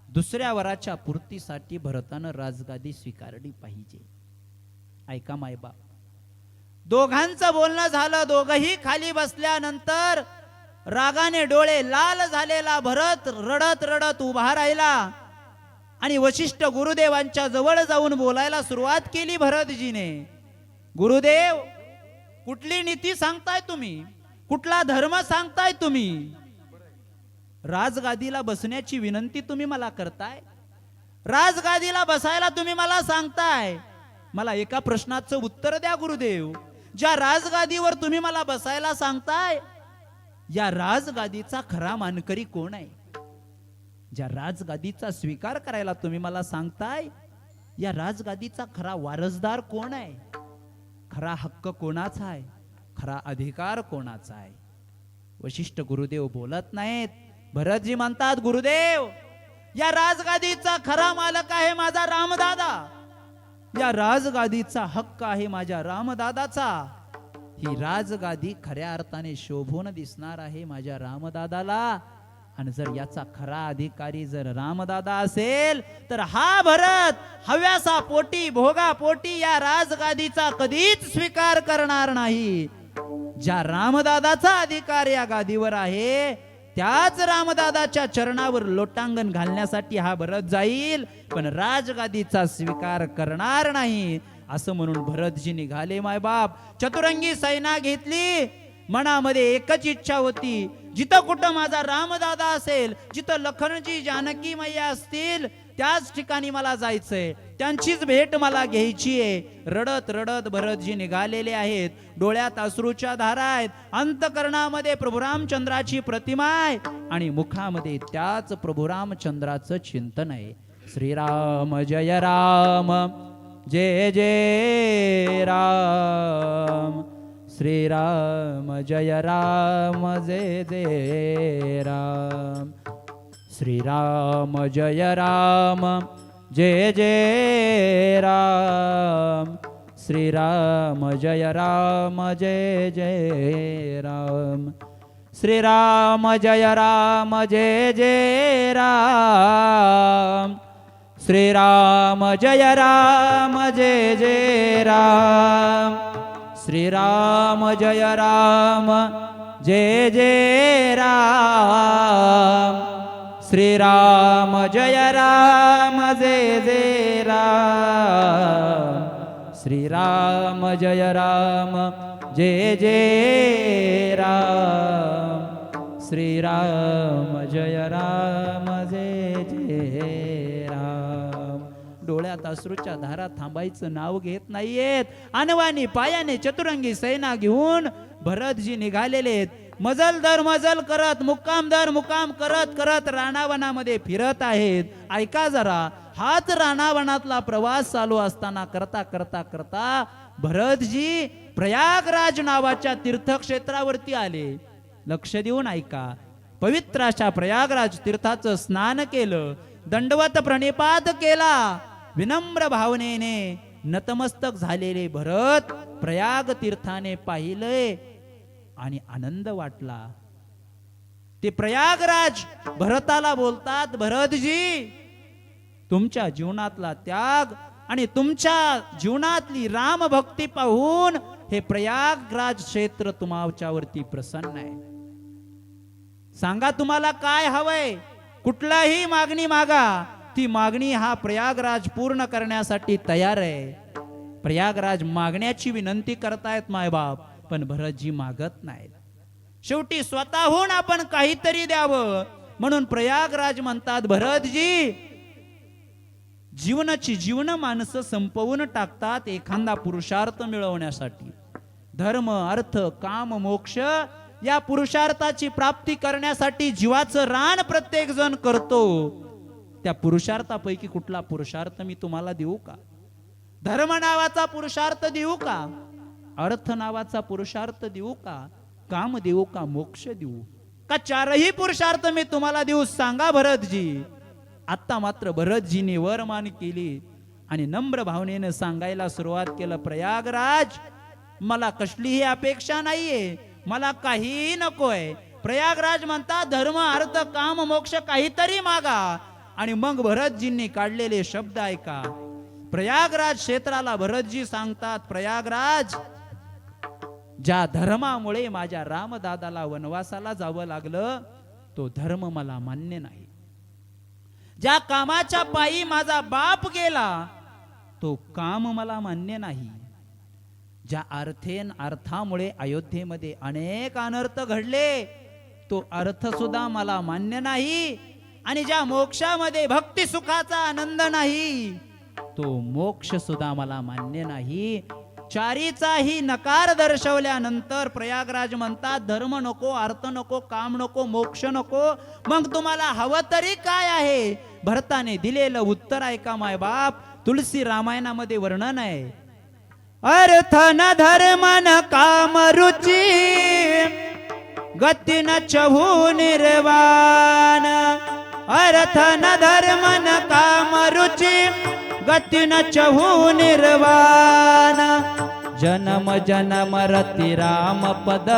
दुसऱ्या वराच्या पूर्तीसाठी भरतानं राजगादी स्वीकारली पाहिजे. ऐका मायबाप. दोघांचं बोलणं झालं. दोघही खाली बसल्यानंतर रागाने डोळे लाल झालेला भरत रडत रडत उभा राहिला आणि वशिष्ठ गुरुदेवांच्या जवळ जाऊन बोलायला सुरुवात केली भरतजीने. गुरुदेव, कुठली नीती सांगताय तुम्ही? कुठला धर्म सांगताय तुम्ही? राजगादीला बसण्याची विनंती तुम्ही मला करताय. राजगादीला बसायला तुम्ही मला सांगताय. मला एका प्रश्नाचं उत्तर द्या गुरुदेव. ज्या राजगादीवर तुम्ही मला बसायला सांगताय, या राजगादीचा खरा मानकरी कोण आहे? ज्या राजगादीचा स्वीकार करायला तुम्ही मला सांगताय, या राजगादीचा खरा वारसदार कोण आहे? खरा हक्क कोणाचा आहे? खरा अधिकार कोणाचा आहे? वशिष्ठ गुरुदेव बोलत नाहीत. भरतजी म्हणतात, गुरुदेव, या राजगादीचा खरा मालक आहे माझा रामदादा. या राजगादीचा हक्क आहे माझ्या रामदादाचा. ही राजगादी खऱ्या अर्थाने शोभून दिसणार आहे माझ्या रामदादाला. आणि जर याचा खरा अधिकारी जर रामदादा असेल, तर हा भरत हव्यासा पोटी भोगा पोटी या राजगादीचा कधीच स्वीकार करणार नाही. ज्या रामदादाचा अधिकार या गादीवर आहे, त्याच रामदादाच्या चरणावर लोटांगण घालण्यासाठी हा भरत जाईल, पण राजगादीचा स्वीकार करणार नाही असं म्हणून भरतजी निघाले. मायबाप चतुरंगी सैना घेतली. मनामध्ये एकच इच्छा होती, जिथं कुठं माझा रामदादा असेल, जिथं लखनजी जानकी मैया असतील, त्याच ठिकाणी मला जायचंय, त्यांचीच भेट मला घ्यायची आहे. रडत रडत भरतजी निघालेले आहेत. डोळ्यात अश्रूच्या धारा आहेत. अंतकरणामध्ये प्रभू रामचंद्राची प्रतिमा आहे आणि मुखामध्ये त्याच प्रभू रामचंद्राचं चिंतन आहे. श्रीराम जय राम, जय जय राम. श्रीराम जय राम, जय जय राम. श्रीराम जय राम, जय जय राम. श्रीराम जय राम, जय जय राम. श्रीराम जय राम, जय जय राम. श्रीराम जय राम, जय जय राम. श्रीराम जय राम, जय जय राम. श्रीराम जय राम, जय जय राम. श्रीराम जय राम, जय जय राम. श्रीराम जय राम, जय जय राम. डोळ्यात अश्रूच्या धारा थांबायचं नाव घेत नाहीयेत. अनवानी पायाने चतुरंगी सैना घेऊन भरतजी निघालेले आहेत. मजल दर मजल करत, मुक्काम दर मुक्काम करत करत राणावनामध्ये फिरत आहेत. ऐका जरा, हाच राणावनातला प्रवास चालू असताना करता करता करता भरतजी प्रयागराज नावाच्या तीर्थक्षेत्रावरती आले. लक्ष देऊन ऐका. पवित्र अशा प्रयागराज तीर्थाचं स्नान केलं, दंडवत प्रणिपात केला. विनम्र भावनेने नतमस्तक झालेले भरत प्रयाग तीर्थाने पाहिलंय आणि आनंद वाटला. ते प्रयागराज भरताला बोलतात, भरतजी तुमच्या जीवनातला त्याग आणि तुमच्या जीवनातली राम भक्ती पाहून हे प्रयागराज क्षेत्र तुमच्यावरती प्रसन्न आहे. सांगा तुम्हाला काय हवंय, कुठलाही मागणी मागा, ती मागणी हा प्रयागराज पूर्ण करण्यासाठी तयार आहे. प्रयागराज मागण्याची विनंती करतायत मायबाप, पण भरतजी मागत नाहीत. शेवटी स्वतःहून आपण काहीतरी द्यावं म्हणून प्रयागराज म्हणतात, भरतजी जीवन माणसं संपवून टाकतात एखादा पुरुषार्थ मिळवण्यासाठी. धर्म, अर्थ, काम, मोक्ष या पुरुषार्थाची प्राप्ती करण्यासाठी जीवाचं रान प्रत्येक जण करतो. त्या पुरुषार्थापैकी कुठला पुरुषार्थ मी तुम्हाला देऊ का? धर्म नावाचा पुरुषार्थ देऊ का? अर्थ नावाचा पुरुषार्थ देऊ का? काम देऊ का? मोक्ष देऊ का? चारही पुरुषार्थ मी तुम्हाला देऊ? सांगा भरतजी. आता मात्र भरतजीने वरमान केली आणि नम्र भावनेने सांगायला सुरुवात केलं, प्रयागराज मला कसलीही अपेक्षा नाहीये, मला काहीही नकोय. प्रयागराज म्हणतात, धर्म, अर्थ, काम, मोक्ष काहीतरी मागा. आणि मग भरतजींनी काढलेले शब्द ऐका. प्रयागराज क्षेत्राला भरतजी सांगतात, प्रयागराज ज्या धर्मामुळे माझ्या रामदादाला वनवासाला जावं लागलं तो धर्म मला मान्य नाही. ज्या कामाच्या पायी माझा बाप गेला तो काम मला मान्य नाही. ज्या अर्थामुळे अयोध्येमध्ये अनेक अनर्थ घडले तो अर्थ सुद्धा मला मान्य नाही. आणि ज्या मोक्षामध्ये भक्ती सुखाचा आनंद नाही तो मोक्ष सुद्धा मला मान्य नाही. चारीचाही नकार दर्शवल्यानंतर प्रयागराज म्हणतात, धर्म नको, अर्थ नको, काम नको, मोक्ष नको, मग तुम्हाला हवं तरी काय आहे? भरताने दिलेलं उत्तर ऐका मायबाप. तुलसी रामायणामध्ये वर्णन आहे, अर्थ न धर्म न काम रुची गती न चहू निर्वाण. अर्थ न धर्म न काम रुची गती न चहू निर्वाण. जन्म जन्म रति राम पद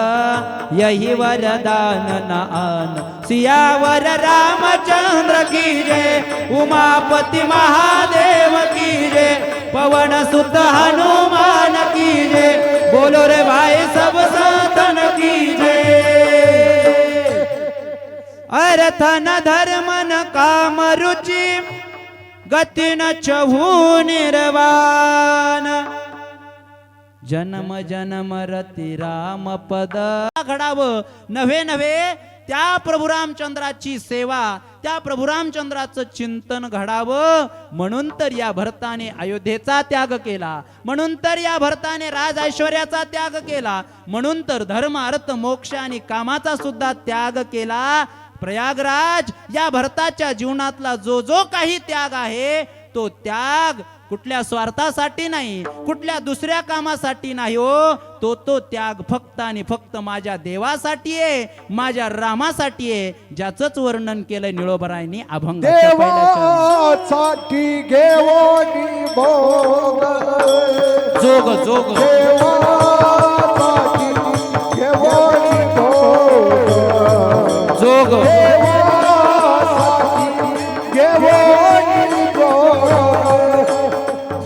यही वरदान न आन. सियावर रामचंद्र की जय, उमापति महादेव की जय, पवन सुत हनुमान की जय, बोलो रे भाई सब संतन की जय. अर्थन धर्मन काम रुचि गतीन चहू निर्वाण जन्म जन्म रती राम पद घडावं नव्हे नव्हे त्या प्रभू रामचंद्राची सेवा त्या प्रभू रामचंद्राचं चिंतन घडावं म्हणून तर या भरताने अयोध्येचा त्याग केला म्हणून तर या भरताने राज ऐश्वर्याचा त्याग केला म्हणून तर धर्म अर्थ मोक्ष आणि कामाचा सुद्धा त्याग केला प्रयागराज या भरताच्या जीवनातला जो जो काही त्याग आहे तो त्याग कुठल्या स्वार्थासाठी नाही कुठल्या दुसऱ्या कामासाठी नाही हो तो त्याग फक्त आणि फक्त माझ्या देवासाठी आहे माझ्या रामासाठी आहे ज्याचंच वर्णन केलंय निळोबरायांनी अभंगाच्या पहिल्या देवासाठी घेवोनी भोग जोग जोग देवासाठी घेवोनी भोग जोग देवासाठी घेवोनी भोग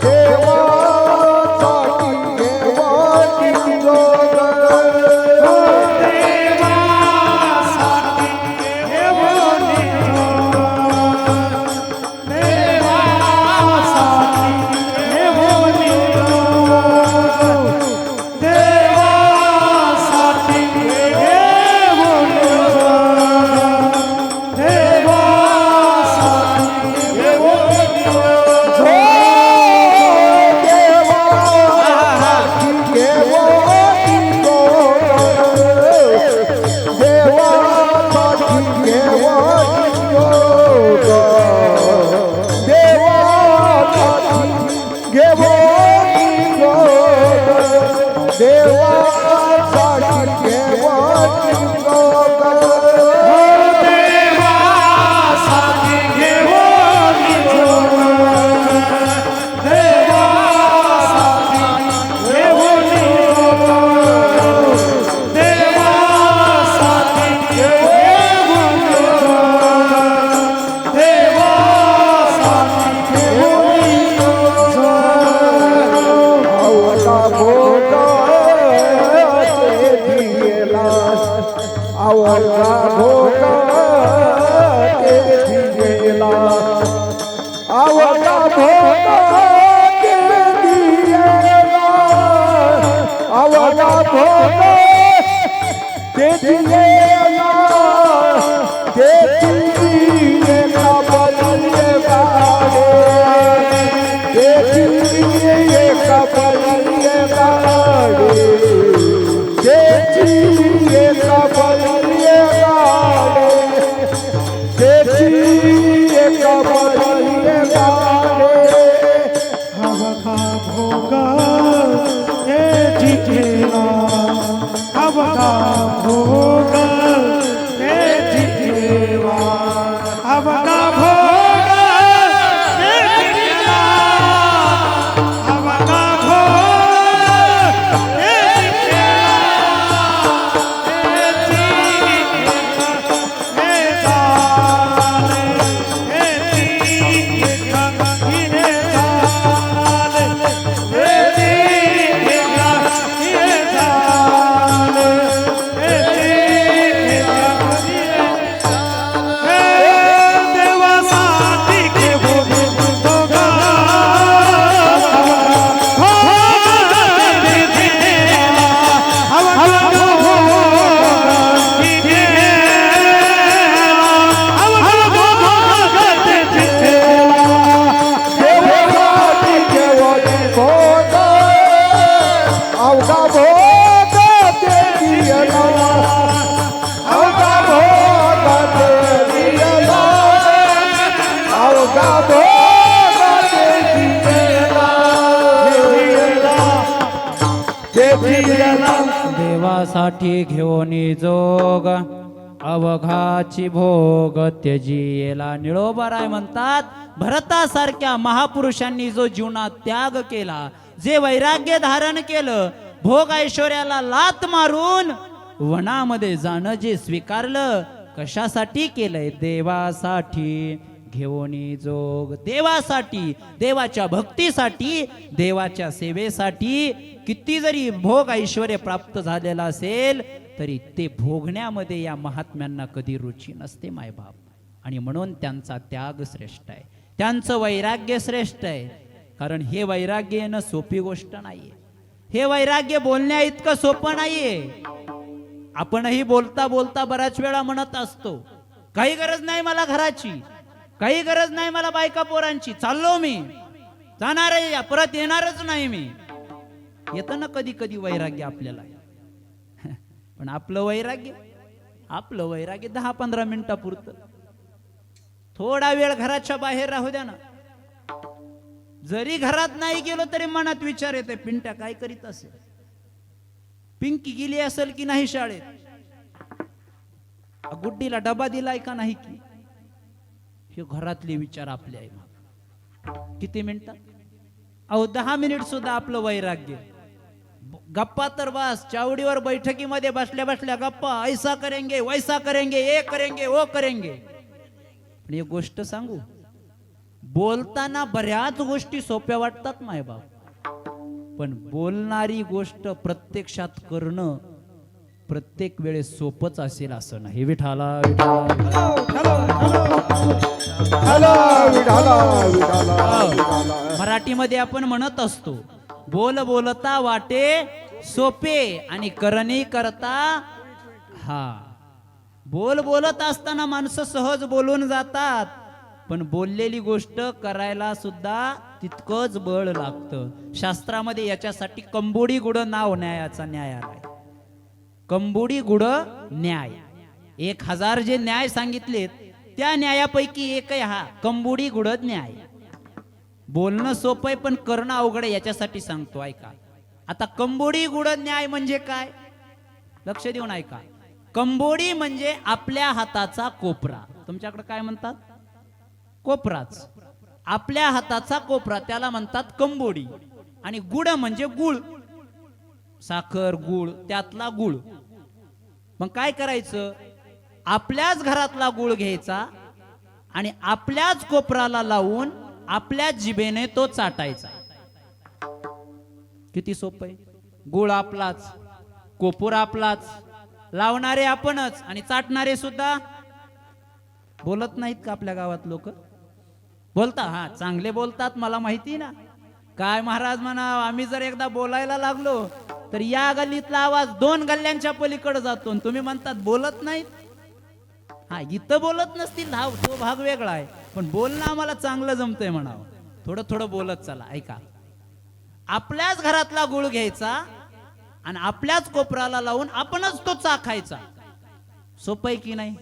देवासाठी घेवोनी भोग देवासाठी घेऊनी जोग अवघाची भोग त्यजियेला. निळोबाराय म्हणतात, भरतासारख्या महापुरुषांनी जो जीवनात त्याग केला, जे वैराग्य धारण केलं, भोग ऐश्वर्याला लात मारून वनामध्ये जाणं जे स्वीकारलं, कशासाठी केलंय? देवासाठी घेऊनी जोग. देवासाठी, देवाच्या भक्तीसाठी, देवाच्या सेवेसाठी. किती जरी भोग ऐश्वर्य प्राप्त झालेला असेल तरी ते भोगण्यामध्ये या महात्म्यांना कधी रुची नसते मायबाप. आणि म्हणून त्यांचा त्याग श्रेष्ठ आहे, त्यांचं वैराग्य श्रेष्ठ आहे. कारण हे वैराग्य येणं सोपी गोष्ट नाहीये. हे वैराग्य बोलण्या इतकं सोपं नाहीये. आपणही बोलता बोलता बऱ्याच वेळा म्हणत असतो, काही गरज नाही मला घराची, काही गरज नाही मला बायका पोरांची, चाललो मी, जाणार आहे, परत येणारच नाही मी. येतं ना कधी कधी वैराग्य आपल्याला. पण आपलं वैराग्य 10-15 मिनिटापुरतं. थोडा वेळ घराच्या बाहेर राहू द्या ना. जरी घरात नाही गेलो तरी मनात विचार येते, पिंट्या काय करीत असेल, पिंकी गेली असेल की नाही शाळेत, गुड्डीला डबा दिलाय का नाही की. हे घरातले विचार आपले आहे. किती मिनिटात, 10 मिनिट सुद्धा आपलं वैराग्य. गप्पा तर बस, चावडीवर बैठकीमध्ये बसल्या बसल्या गप्पा, ऐसा करेंगे वैसा करेंगे, ये करेंगे वो करेंगे. पण एक गोष्ट सांगू, बोलताना बऱ्याच गोष्टी सोप्या वाटतात मायबाप, पण बोलणारी गोष्ट प्रत्यक्षात करणं प्रत्येक वेळेस सोपच असेल असं नाही. विठाला मराठीमध्ये आपण म्हणत असतो, बोल बोलता वाटे सोपे आणि करणी करता. बोल बोलत असताना माणसं सहज बोलून जातात, पण बोललेली गोष्ट करायला सुद्धा तितकंच बळ लागतं. शास्त्रामध्ये याच्यासाठी कंबोडी गुड नाव न्यायाचा न्यायालय. कंबोडी गुड न्याय, 1000 जे न्याय सांगितलेत त्या न्यायापैकी एक आहे हा कंबोडी गुड न्याय. बोलणं सोपं आहे पण करणं अवघड आहे, याच्यासाठी सांगतो ऐका. आता कंबोडी गुड न्याय म्हणजे काय, लक्ष देऊन ऐका. कंबोडी म्हणजे आपल्या हाताचा कोपरा. तुमच्याकडे काय म्हणतात, कोपराच. आपल्या हाताचा कोपरा त्याला म्हणतात कंबोडी. आणि गुड म्हणजे गुळ, साखर गुळ, त्यातला गुळ. मग काय करायचं, आपल्याच घरातला गुळ घ्यायचा आणि आपल्याच कोपराला लावून आपल्याच जिभेने तो चाटायचा. किती सोपं आहे. गुळ आपलाच, कोपूर आपलाच, लावणारे आपणच आणि चाटणारे सुद्धा. बोलत नाहीत का आपल्या गावात लोक, बोलता, चांगले बोलतात, मला माहिती ना. काय महाराज म्हणा, आम्ही जर एकदा बोलायला लागलो तर या गल्लीतला आवाज 2 गल्ल्यांच्या पलीकडे जातो. तुम्ही म्हणतात बोलत नाहीत. इथं बोलत नसतील, तो भाग वेगळा आहे, पण बोलणं आम्हाला चांगलं जमतंय म्हणावं. थोडं थोडं बोलत चला. ऐका, आपल्याच घरातला गुळ घ्यायचा आणि आपल्याच कोपराला लावून आपणच तो चाखायचा. सोपं आहे की नाही,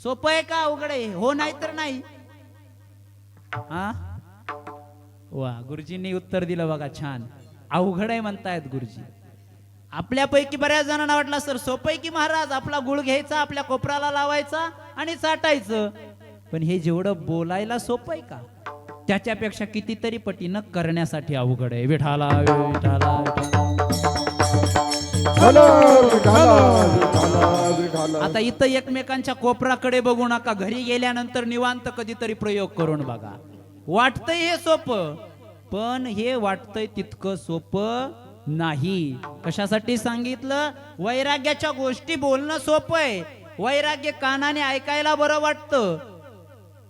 सोपं आहे का अवघड आहे, हो नाही तर नाही. वा, गुरुजींनी उत्तर दिलं बघा, छान. अवघड आहे म्हणतायत गुरुजी. आपल्यापैकी बऱ्याच जणांना वाटलं सर सोपं आहे की महाराज, आपला गुळ घ्यायचा, आपल्या कोपराला लावायचा आणि चाटायचं. पण हे जेवढं बोलायला सोपं आहे का, त्याच्यापेक्षा कितीतरी पटीनं करण्यासाठी अवघड आहे. विठाला विठाला आता इथं एकमेकांच्या कोपराकडे बघू नका. घरी गेल्यानंतर निवांत कधीतरी प्रयोग करून बघा. वाटतंय हे सोपं, पण हे वाटतंय तितकं सोपं नाही. कशासाठी सांगितलं, वैराग्याच्या गोष्टी बोलणं सोपं आहे, वैराग्य कानाने ऐकायला बरं वाटतं,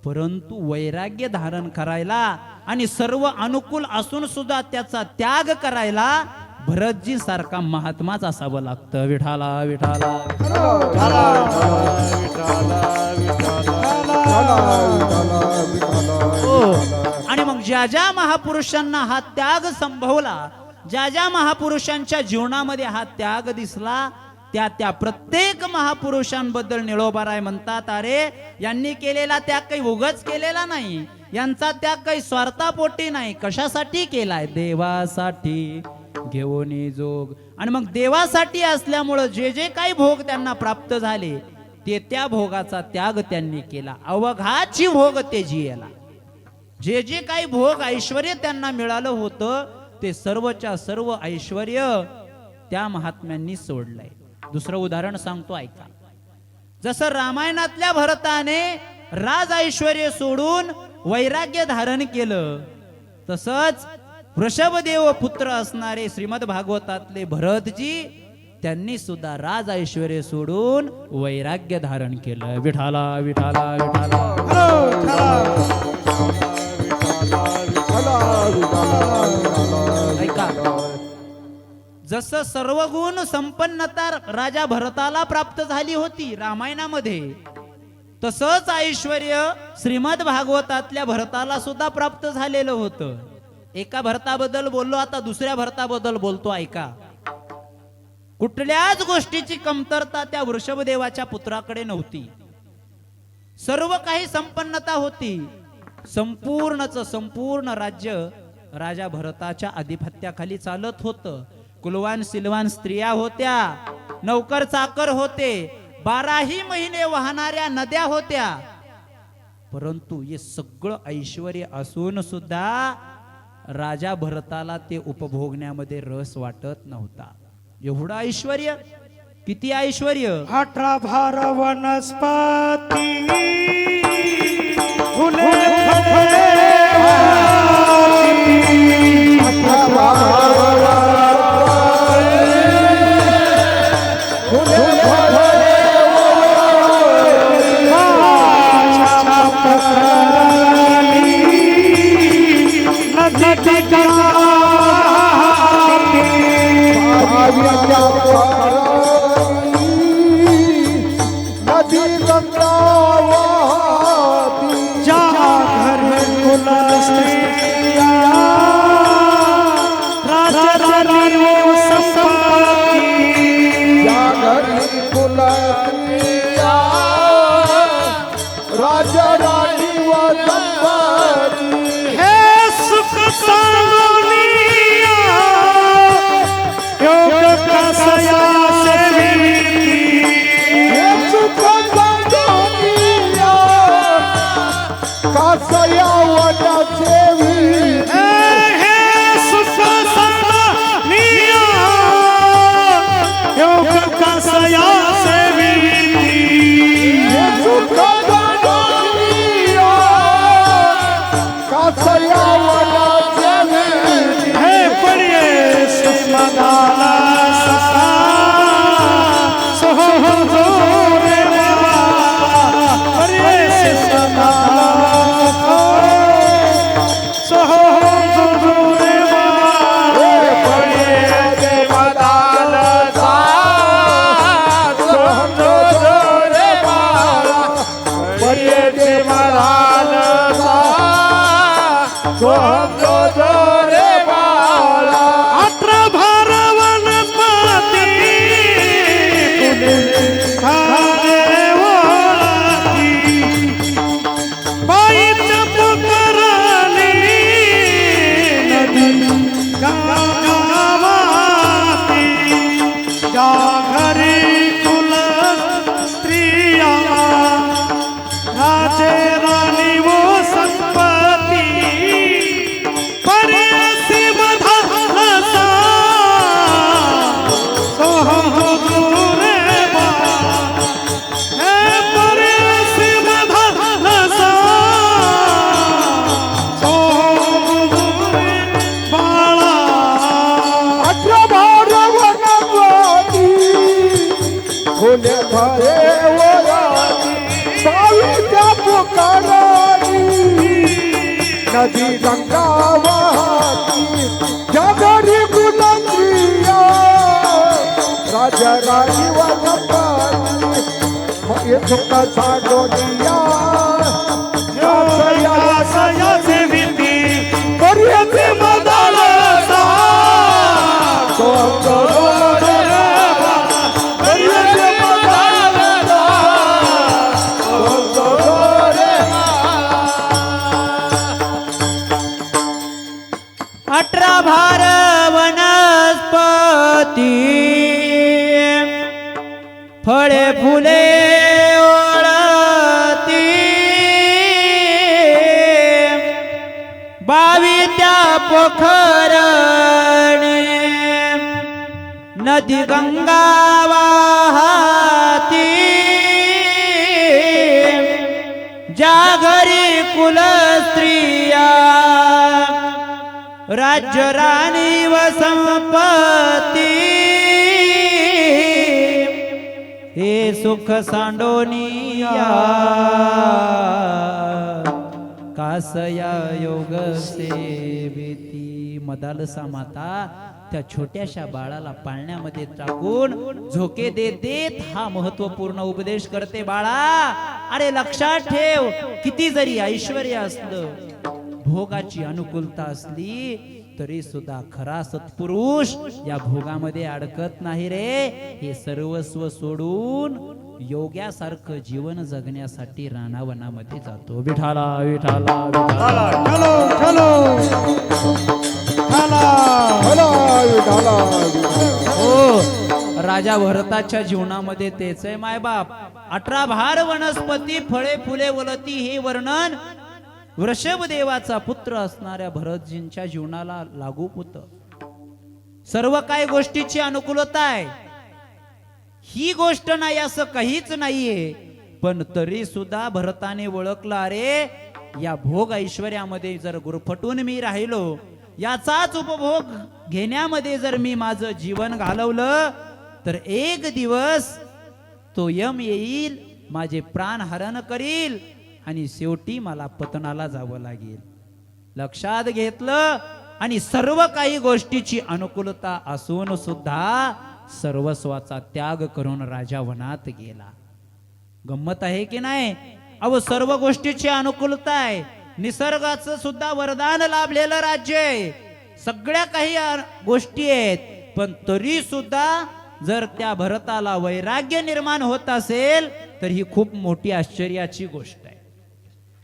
परंतु वैराग्य धारण करायला आणि सर्व अनुकूल असून सुद्धा त्याचा त्याग करायला भरतजी सारखा महात्माच असावं लागतं. विठाला विठाला आणि मग ज्या ज्या महापुरुषांना हा त्याग संभवला, ज्या ज्या महापुरुषांच्या जीवनामध्ये हा त्याग दिसला, त्या त्या प्रत्येक महापुरुषांबद्दल निळोबाराय म्हणतात, अरे यांनी केलेला त्याग काही उगाच केलेला नाही, यांचा त्याग काही स्वार्थापोटी नाही. कशासाठी केलाय, देवासाठी घेऊनी जोग. आणि मग देवासाठी असल्यामुळं जे जे काही भोग त्यांना प्राप्त झाले ते त्या भोगाचा त्याग त्यांनी केला. अवघाची भोग ते जियला. जे जे काही भोग ऐश्वर्य त्यांना मिळालं होतं ते सर्वच्या सर्व ऐश्वर्य त्या महात्म्यांनी सोडलंय. दुसरं उदाहरण सांगतो ऐका. जसं रामायणातल्या भरताने राज ऐश्वर्य सोडून वैराग्य धारण केलं, तसंच वृषभदेव पुत्र असणारे श्रीमद भागवतातले भरतजी त्यांनी सुद्धा राज ऐश्वर्य सोडून वैराग्य धारण केलं. विठाला विठाला विठाला. ऐका, जसं सर्व गुण संपन्नता राजा भरताला प्राप्त झाली होती रामायणामध्ये, तसंच ऐश्वर्य श्रीमद भागवतातल्या भरताला सुद्धा प्राप्त झालेलं होतं. एका भरताबद्दल बोललो, आता दुसऱ्या भरताबद्दल बोलतो. ऐका, कुठल्याच गोष्टीची कमतरता त्या वृषभदेवाच्या पुत्राकडे नव्हती. सर्व काही संपन्नता होती. संपूर्ण राज्य राजा भरताच्या आधिपत्याखाली चालत होतं. कुलवान सिलवान स्त्रिया होत्या, नौकर चाकर होते, 12ही महिने वाहणाऱ्या नद्या होत्या. परंतु हे सगळं ऐश्वर्य असून सुद्धा राजा भरताला ते उपभोगण्यामध्ये रस वाटत नव्हता. एवढं ऐश्वर्य, किती ऐश्वर्य. 18 भार वनस्पती फुले फळे नदी गंगा वाहती जगरी गुलंद्रिया राजा राणी वनपाती ये झुका साडोनिया सया से विधी पर्यते मदाला सा तो पर्यते मदाला सा अठरा भार वनस्पती फळे फुले ओळती 22 त्या पोखरणे नदी गंगा वाहती ज्या घरी कुल स्त्रिया राज्य राणी व संपत्ती हे सुख सांडोनिया कासया योग सेविती. मदालसा माता त्या छोट्याशा बाळाला पाळण्यामध्ये टाकून झोके देत देत हा महत्वपूर्ण उपदेश करते. बाळा, अरे लक्षात ठेव, किती जरी ऐश्वर्य असलं, भोगाची अनुकूलता असली, तरी सुद्धा खरा सत्पुरुष या भोगामध्ये अडकत नाही रे. हे सर्वस्व सोडून योग्यासारखं जीवन जगण्यासाठी रानावनामध्ये जातो. विठाला विठाला विठाला. चलो चलो चला. भला विठाला हो, राजा भरताच्या जीवनामध्ये तेच आहे मायबाप. 18 भार वनस्पती फळे फुले वलती हे वर्णन वृषभदेवाचा पुत्र असणाऱ्या भरतजींच्या जीवनाला लागू होत. सर्व काही गोष्टीची अनुकूलता आहे, ही गोष्ट नाही असं काहीच नाहीये. पण तरी सुद्धा भरताने ओळखलं, अरे या भोग ऐश्वर्यामध्ये जर गुरफटून मी राहिलो, याचाच उपभोग घेण्यामध्ये जर मी माझं जीवन घालवलं, तर एक दिवस तो यम येईल, माझे प्राण हरण करील आणि शेवटी मला पतनाला जावं लागेल. लक्षात घेतलं आणि सर्व काही गोष्टीची अनुकूलता असून सुद्धा सर्वस्वाचा त्याग करून राजा वनात गेला. गंमत आहे की नाही? अहो, सर्व गोष्टीची अनुकूलता आहे, निसर्गाचं सुद्धा वरदान लाभलेलं राज्य आहे, सगळ्या काही गोष्टी आहेत. पण तरी सुद्धा जर त्या भरताला वैराग्य निर्माण होत असेल, तर ही खूप मोठी आश्चर्याची गोष्ट आहे.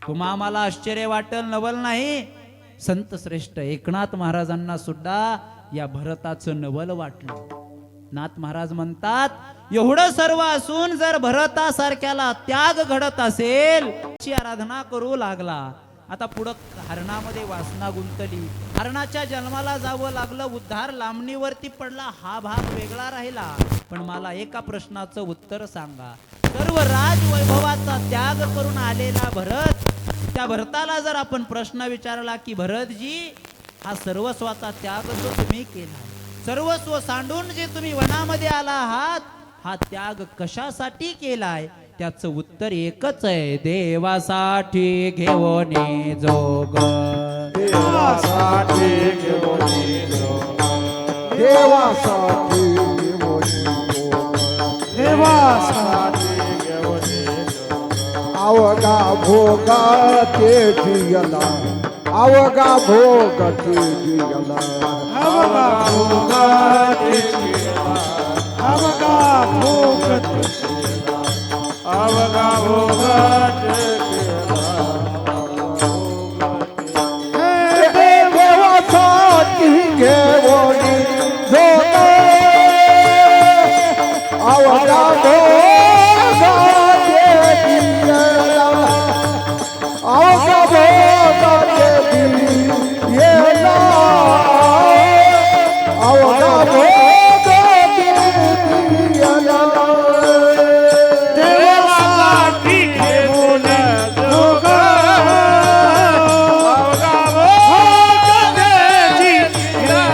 तुम्हा आम्हाला आश्चर्य वाटेल, नवल नाही. संत श्रेष्ठ एकनाथ महाराजांना सुद्धा या भरताचं नवल वाटलं. नाथ महाराज म्हणतात, एवढं सर्व असून जर भरतासारख्याला त्याग घडत असेल, ची आराधना करू लागला. आता पुढं हरणामध्ये वासना गुंतली, हरणाच्या जन्माला जावं लागलं, उद्धार लांबणीवरती पडला. हा भाग वेगळा राहिला. पण मला एका प्रश्नाचं उत्तर सांगा, सर्व राजवैभवाचा त्याग करून आलेला भरत, त्या भरताला जर आपण प्रश्न विचारला की भरतजी, हा सर्वस्वाचा त्याग जो तुम्ही केला, सर्वस्व सांडून जे तुम्ही वनामध्ये आला आहात, हा त्याग कशासाठी केलाय? त्याचं उत्तर एकच आहे, देवासाठी घेऊन जोग. देवासाठी घेऊन जोग. देवासाठी देवासाठी घेऊन जोग. अवघा भोगा ते जियला, अवघा भोग ते जियला. अवघा भोगाते अवघा भोगते अवघा भोगाचे देवासाठी घेऊन जोग. अवघा भोगा ते जियला, अवघा भोगा ते जियला. अवघा भोगा ते जियला. देवासाठी घेऊन जोग. अवघा भोगाते जियला,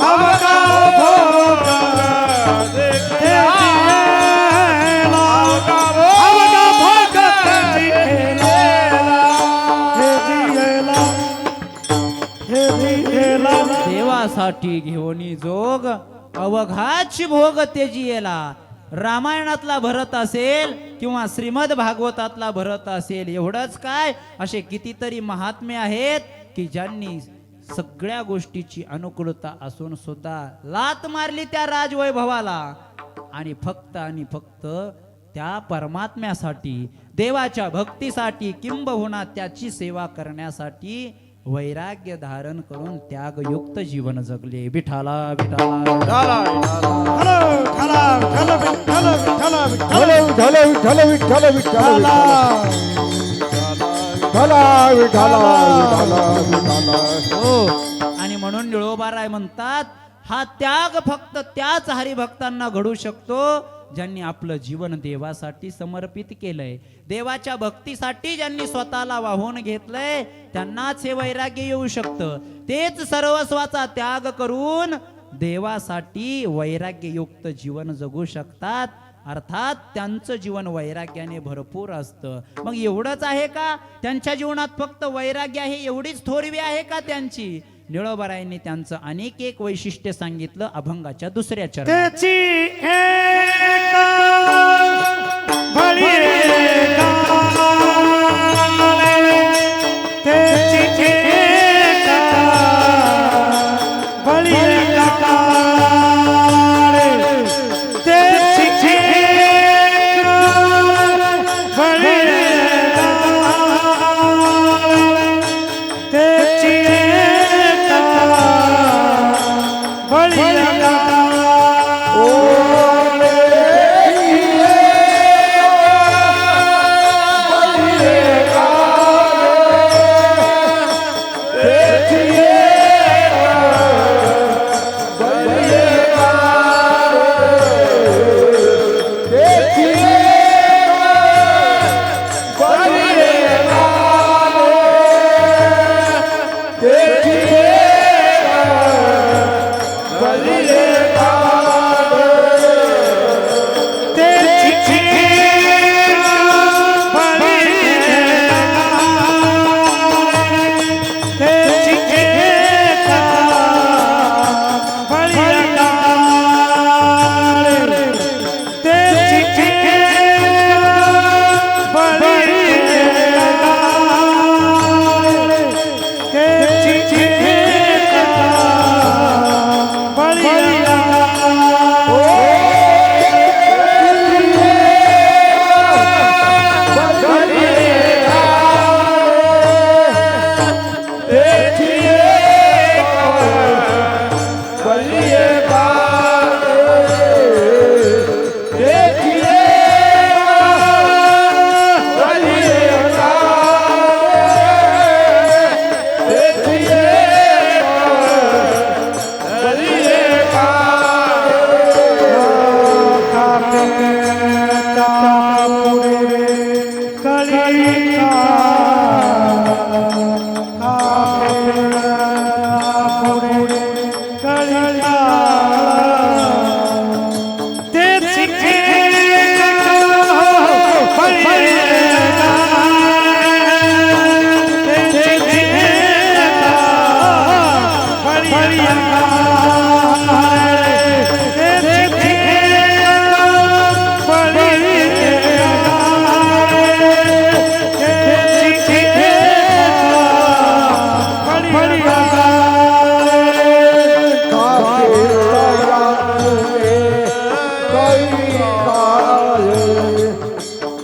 अवघा भोगाते जियला. अवघा भोगाते जियला, हे जियला. देवासाठी घेऊनी जोग, अवघाची भोग तेजियेला. रामायणातला भरत असेल किंवा श्रीमद भागवतातला भरत असेल, एवढंच काय, असे कितीतरी महात्मे आहेत की ज्यांनी सगळ्या गोष्टीची अनुकूलता असून सुद्धा लात मारली त्या राजवैभवाला आणि फक्त त्या परमात्म्यासाठी, देवाच्या भक्तीसाठी, किंबहुना त्याची सेवा करण्यासाठी वैराग्य धारण करून त्यागयुक्त जीवन जगले. विठाला विठाला. हो, आणि म्हणून निळोबाराय म्हणतात, हा त्याग फक्त त्याच हरिभक्तांना घडू शकतो ज्यांनी आपलं जीवन देवासाठी समर्पित केलंय, देवाच्या भक्तीसाठी ज्यांनी स्वतःला वाहून घेतलंय, त्यांनाच हे वैराग्य येऊ शकतं. तेच सर्वस्वाचा त्याग करून देवासाठी वैराग्ययुक्त जीवन जगू शकतात. अर्थात त्यांचं जीवन वैराग्याने भरपूर असतं. मग एवढंच आहे का त्यांच्या जीवनात फक्त वैराग्य आहे, एवढीच थोरवी आहे का त्यांची? निळोबारायांनी त्यांचं अनेक एक वैशिष्ट्य सांगितलं अभंगाच्या दुसऱ्या चरणात. त्याची एका भली त्याची एका भली त्याची एका भली त्याची एका भली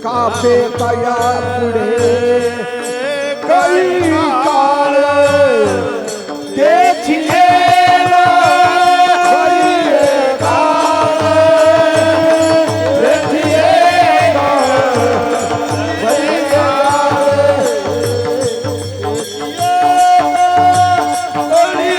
कापे तया पुढे काही काळ त्याची एका भली काळ त्याची एका भली काळ पुढे